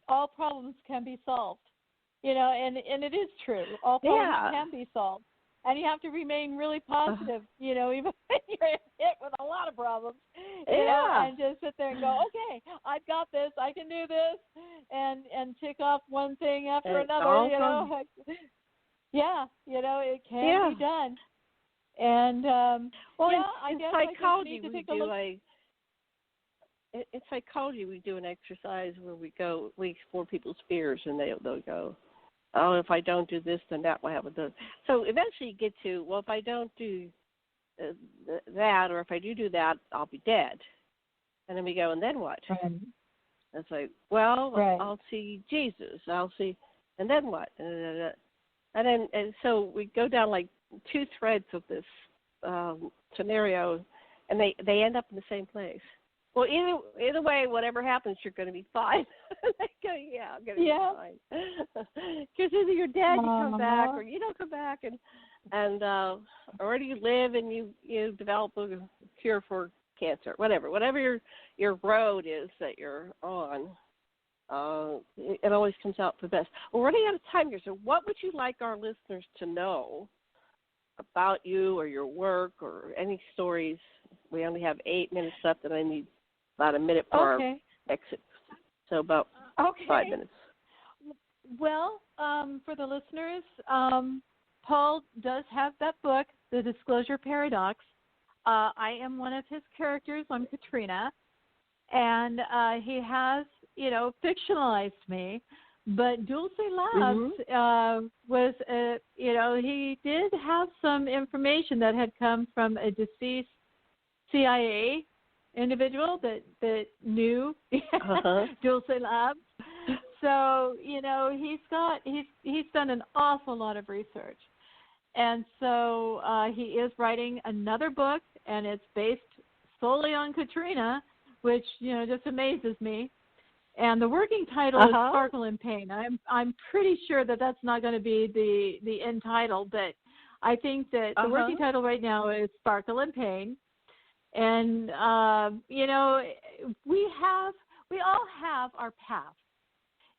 all problems can be solved, and it is true. All problems can be solved. And you have to remain really positive, even when you're hit with a lot of problems, and just sit there and go, okay, I've got this, I can do this, and tick off one thing after another, it can be done. And, I guess psychology, I just need to take a look. In psychology, we do an exercise where we explore people's fears, and they'll go, oh, if I don't do this, then that will happen. So eventually you get to, well, if I don't do that, or if I do that, I'll be dead. And then we go, and then what? Right. It's like, well, I'll see Jesus. I'll see, and then what? And so we go down like two threads of this scenario, and they end up in the same place. Well, either way, whatever happens, you're going to be fine. Yeah, I'm going to be fine. Because either you're dead, you come back, or you don't come back, and or do you live and you develop a cure for cancer, whatever your road is that you're on. It always comes out for the best. We're running out of time here, so what would you like our listeners to know about you or your work or any stories? We only have 8 minutes left, and I need about a minute for our exit. So about 5 minutes. Well, for the listeners, Paul does have that book, The Disclosure Paradox. I am one of his characters. I'm Katrina. And he has, fictionalized me. But Dulce Labs was, he did have some information that had come from a deceased CIA individual that knew Dulce Labs. So, he's done an awful lot of research. And so he is writing another book, and it's based solely on Katrina, which, just amazes me. And the working title is Sparkle and Pain. I'm pretty sure that that's not going to be the end title, but I think that the working title right now is Sparkle and Pain. And we all have our paths.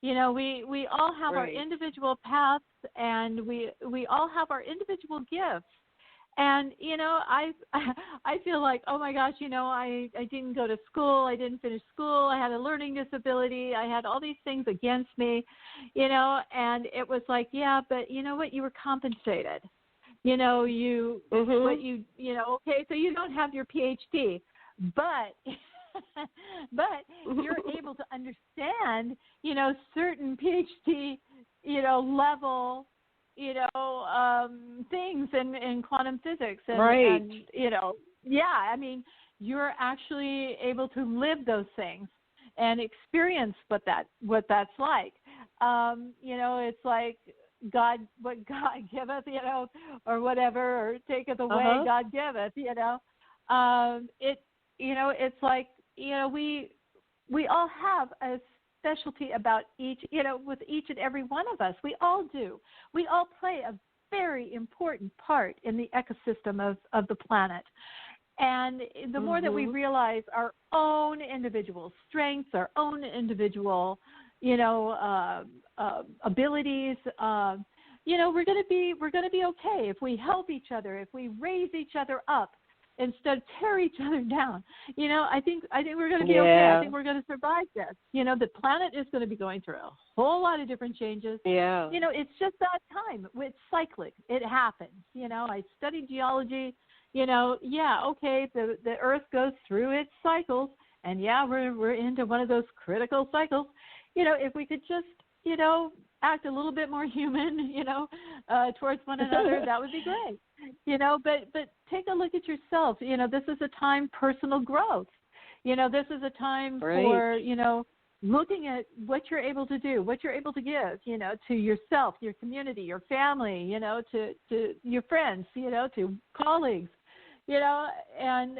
We all have our individual paths, and we all have our individual gifts. And, I feel like, oh, my gosh, I didn't go to school. I didn't finish school. I had a learning disability. I had all these things against me, and it was like, yeah, but you know what? You were compensated. Okay, so you don't have your PhD, but you're able to understand, certain PhD, level, things in quantum physics. And, you're actually able to live those things and experience what that's like. It's like what God giveth, or whatever, or taketh away, God giveth, it's like, we all have a specialty about each, with each and every one of us. We all do. We all play a very important part in the ecosystem of the planet. And the more that we realize our own individual strengths, our own individual, abilities, we're going to be okay if we help each other, if we raise each other up instead of tear each other down. I think we're going to be okay. I think we're going to survive this. The planet is going to be going through a whole lot of different changes. Yeah. It's just that time. It's cyclic. It happens. I studied geology. The Earth goes through its cycles, and we're into one of those critical cycles. If we could just, act a little bit more human, towards one another, that would be great. But take a look at yourself. This is a time personal growth. This is a time for, looking at what you're able to do, what you're able to give, to yourself, your community, your family, to your friends, to colleagues, and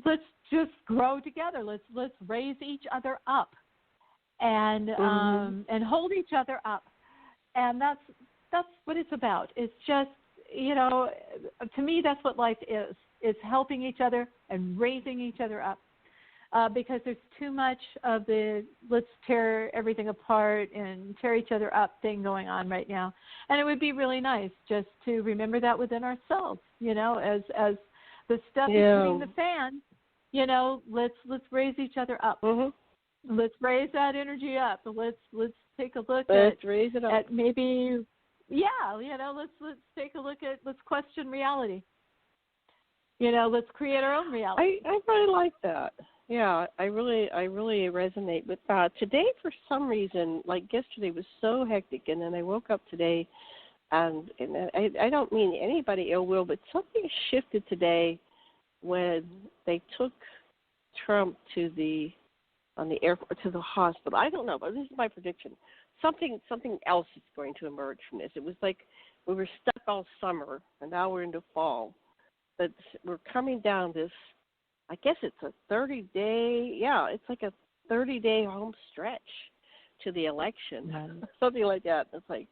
let's just grow together. Let's raise each other up and hold each other up. And that's what it's about. It's just, to me, that's what life is. It's helping each other and raising each other up. Because there's too much of the let's tear everything apart and tear each other up thing going on right now. And it would be really nice just to remember that within ourselves, as the stuff is hitting the fan, let's raise each other up. Let's raise that energy up. Let's take a look raise it up. at maybe, let's take a look at, let's question reality. Let's create our own reality. I really like that. Yeah, I really resonate with that. Today, for some reason, like yesterday was so hectic, and then I woke up today, and I don't mean anybody ill will, but something shifted today when they took Trump on the airport to the hospital. I don't know, but this is my prediction. Something else is going to emerge from this. It was like we were stuck all summer, and now we're into fall. But we're coming down this I guess it's a 30-day, it's like a 30-day home stretch to the election, something like that. It's like,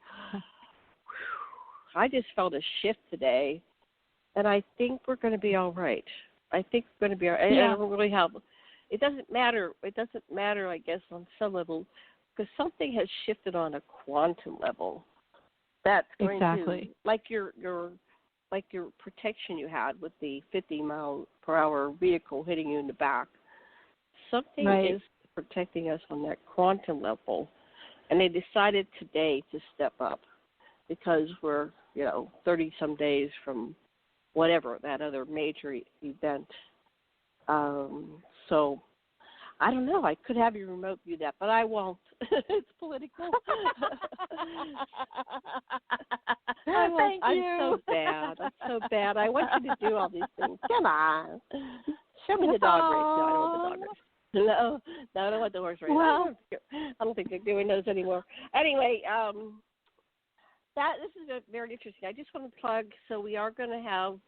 I just felt a shift today, and I think we're going to be all right. I think we're going to be all right. I don't really have, it doesn't matter, I guess, on some level, because something has shifted on a quantum level. That's going to, like your protection you had with the 50-mile-per-hour vehicle hitting you in the back. Something is protecting us on that quantum level, and they decided today to step up because we're 30-some days from whatever that other major event. So I don't know. I could have you remote view that, but I won't. It's political. I won't. Thank you. I'm so bad. I want you to do all these things. Come on. Show me the dog race. No, I don't want the dog race. No, I don't want the horse race. Well, I don't think they're doing those anymore. Anyway, this is very interesting. I just want to plug. So we are going to have.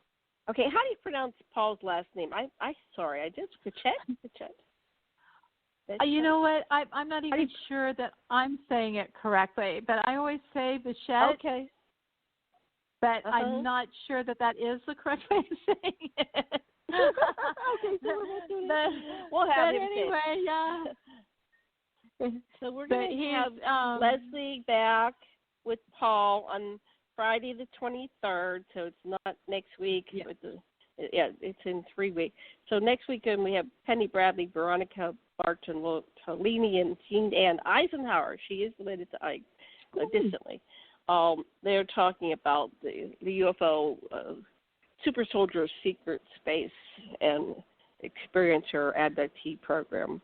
Okay, how do you pronounce Paul's last name? Sorry, I just Vecchiet. You know what? I'm not even sure that I'm saying it correctly, but I always say Vecchiet. Okay. But I'm not sure that is the correct way of saying it. Okay, so we'll have him anyway, yeah. So we're going to have Leslie back with Paul on Friday the 23rd, so it's not next week. Yeah. It's in 3 weeks. So next weekend we have Penny Bradley, Veronica Bartolini, and Jean Ann Eisenhower. She is related to Ike distantly. They're talking about the UFO super soldier secret space and experiencer abductee program.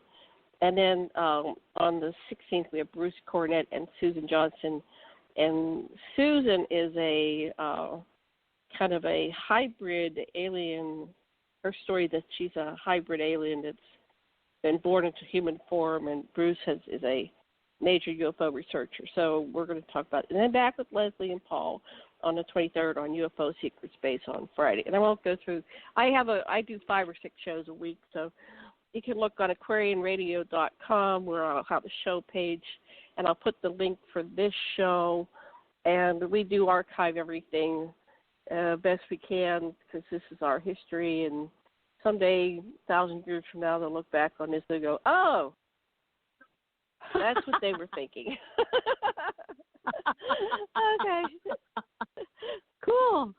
And then on the 16th we have Bruce Cornett and Susan Johnson. And Susan is a kind of a hybrid alien. Her story that she's a hybrid alien that's been born into human form, and Bruce is a major UFO researcher. So we're going to talk about it. And then back with Leslie and Paul on the 23rd on UFO Secret Space on Friday. And I won't go through. I do 5 or 6 shows a week, so you can look on aquarianradio.com where I'll have a show page, and I'll put the link for this show. And we do archive everything best we can because this is our history. And someday, 1,000 years from now, they'll look back on this and go, oh, that's what they were thinking. Okay. Cool.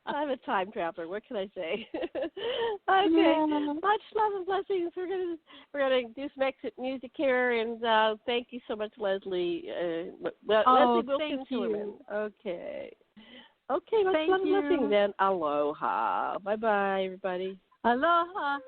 I'm a time traveler. What can I say? Okay. Much love and blessings. We're gonna do some exit music here, and thank you so much, Leslie. Leslie Wilkins Hillerman. Okay. Okay. Much love and blessings then. Aloha. Bye bye, everybody. Aloha.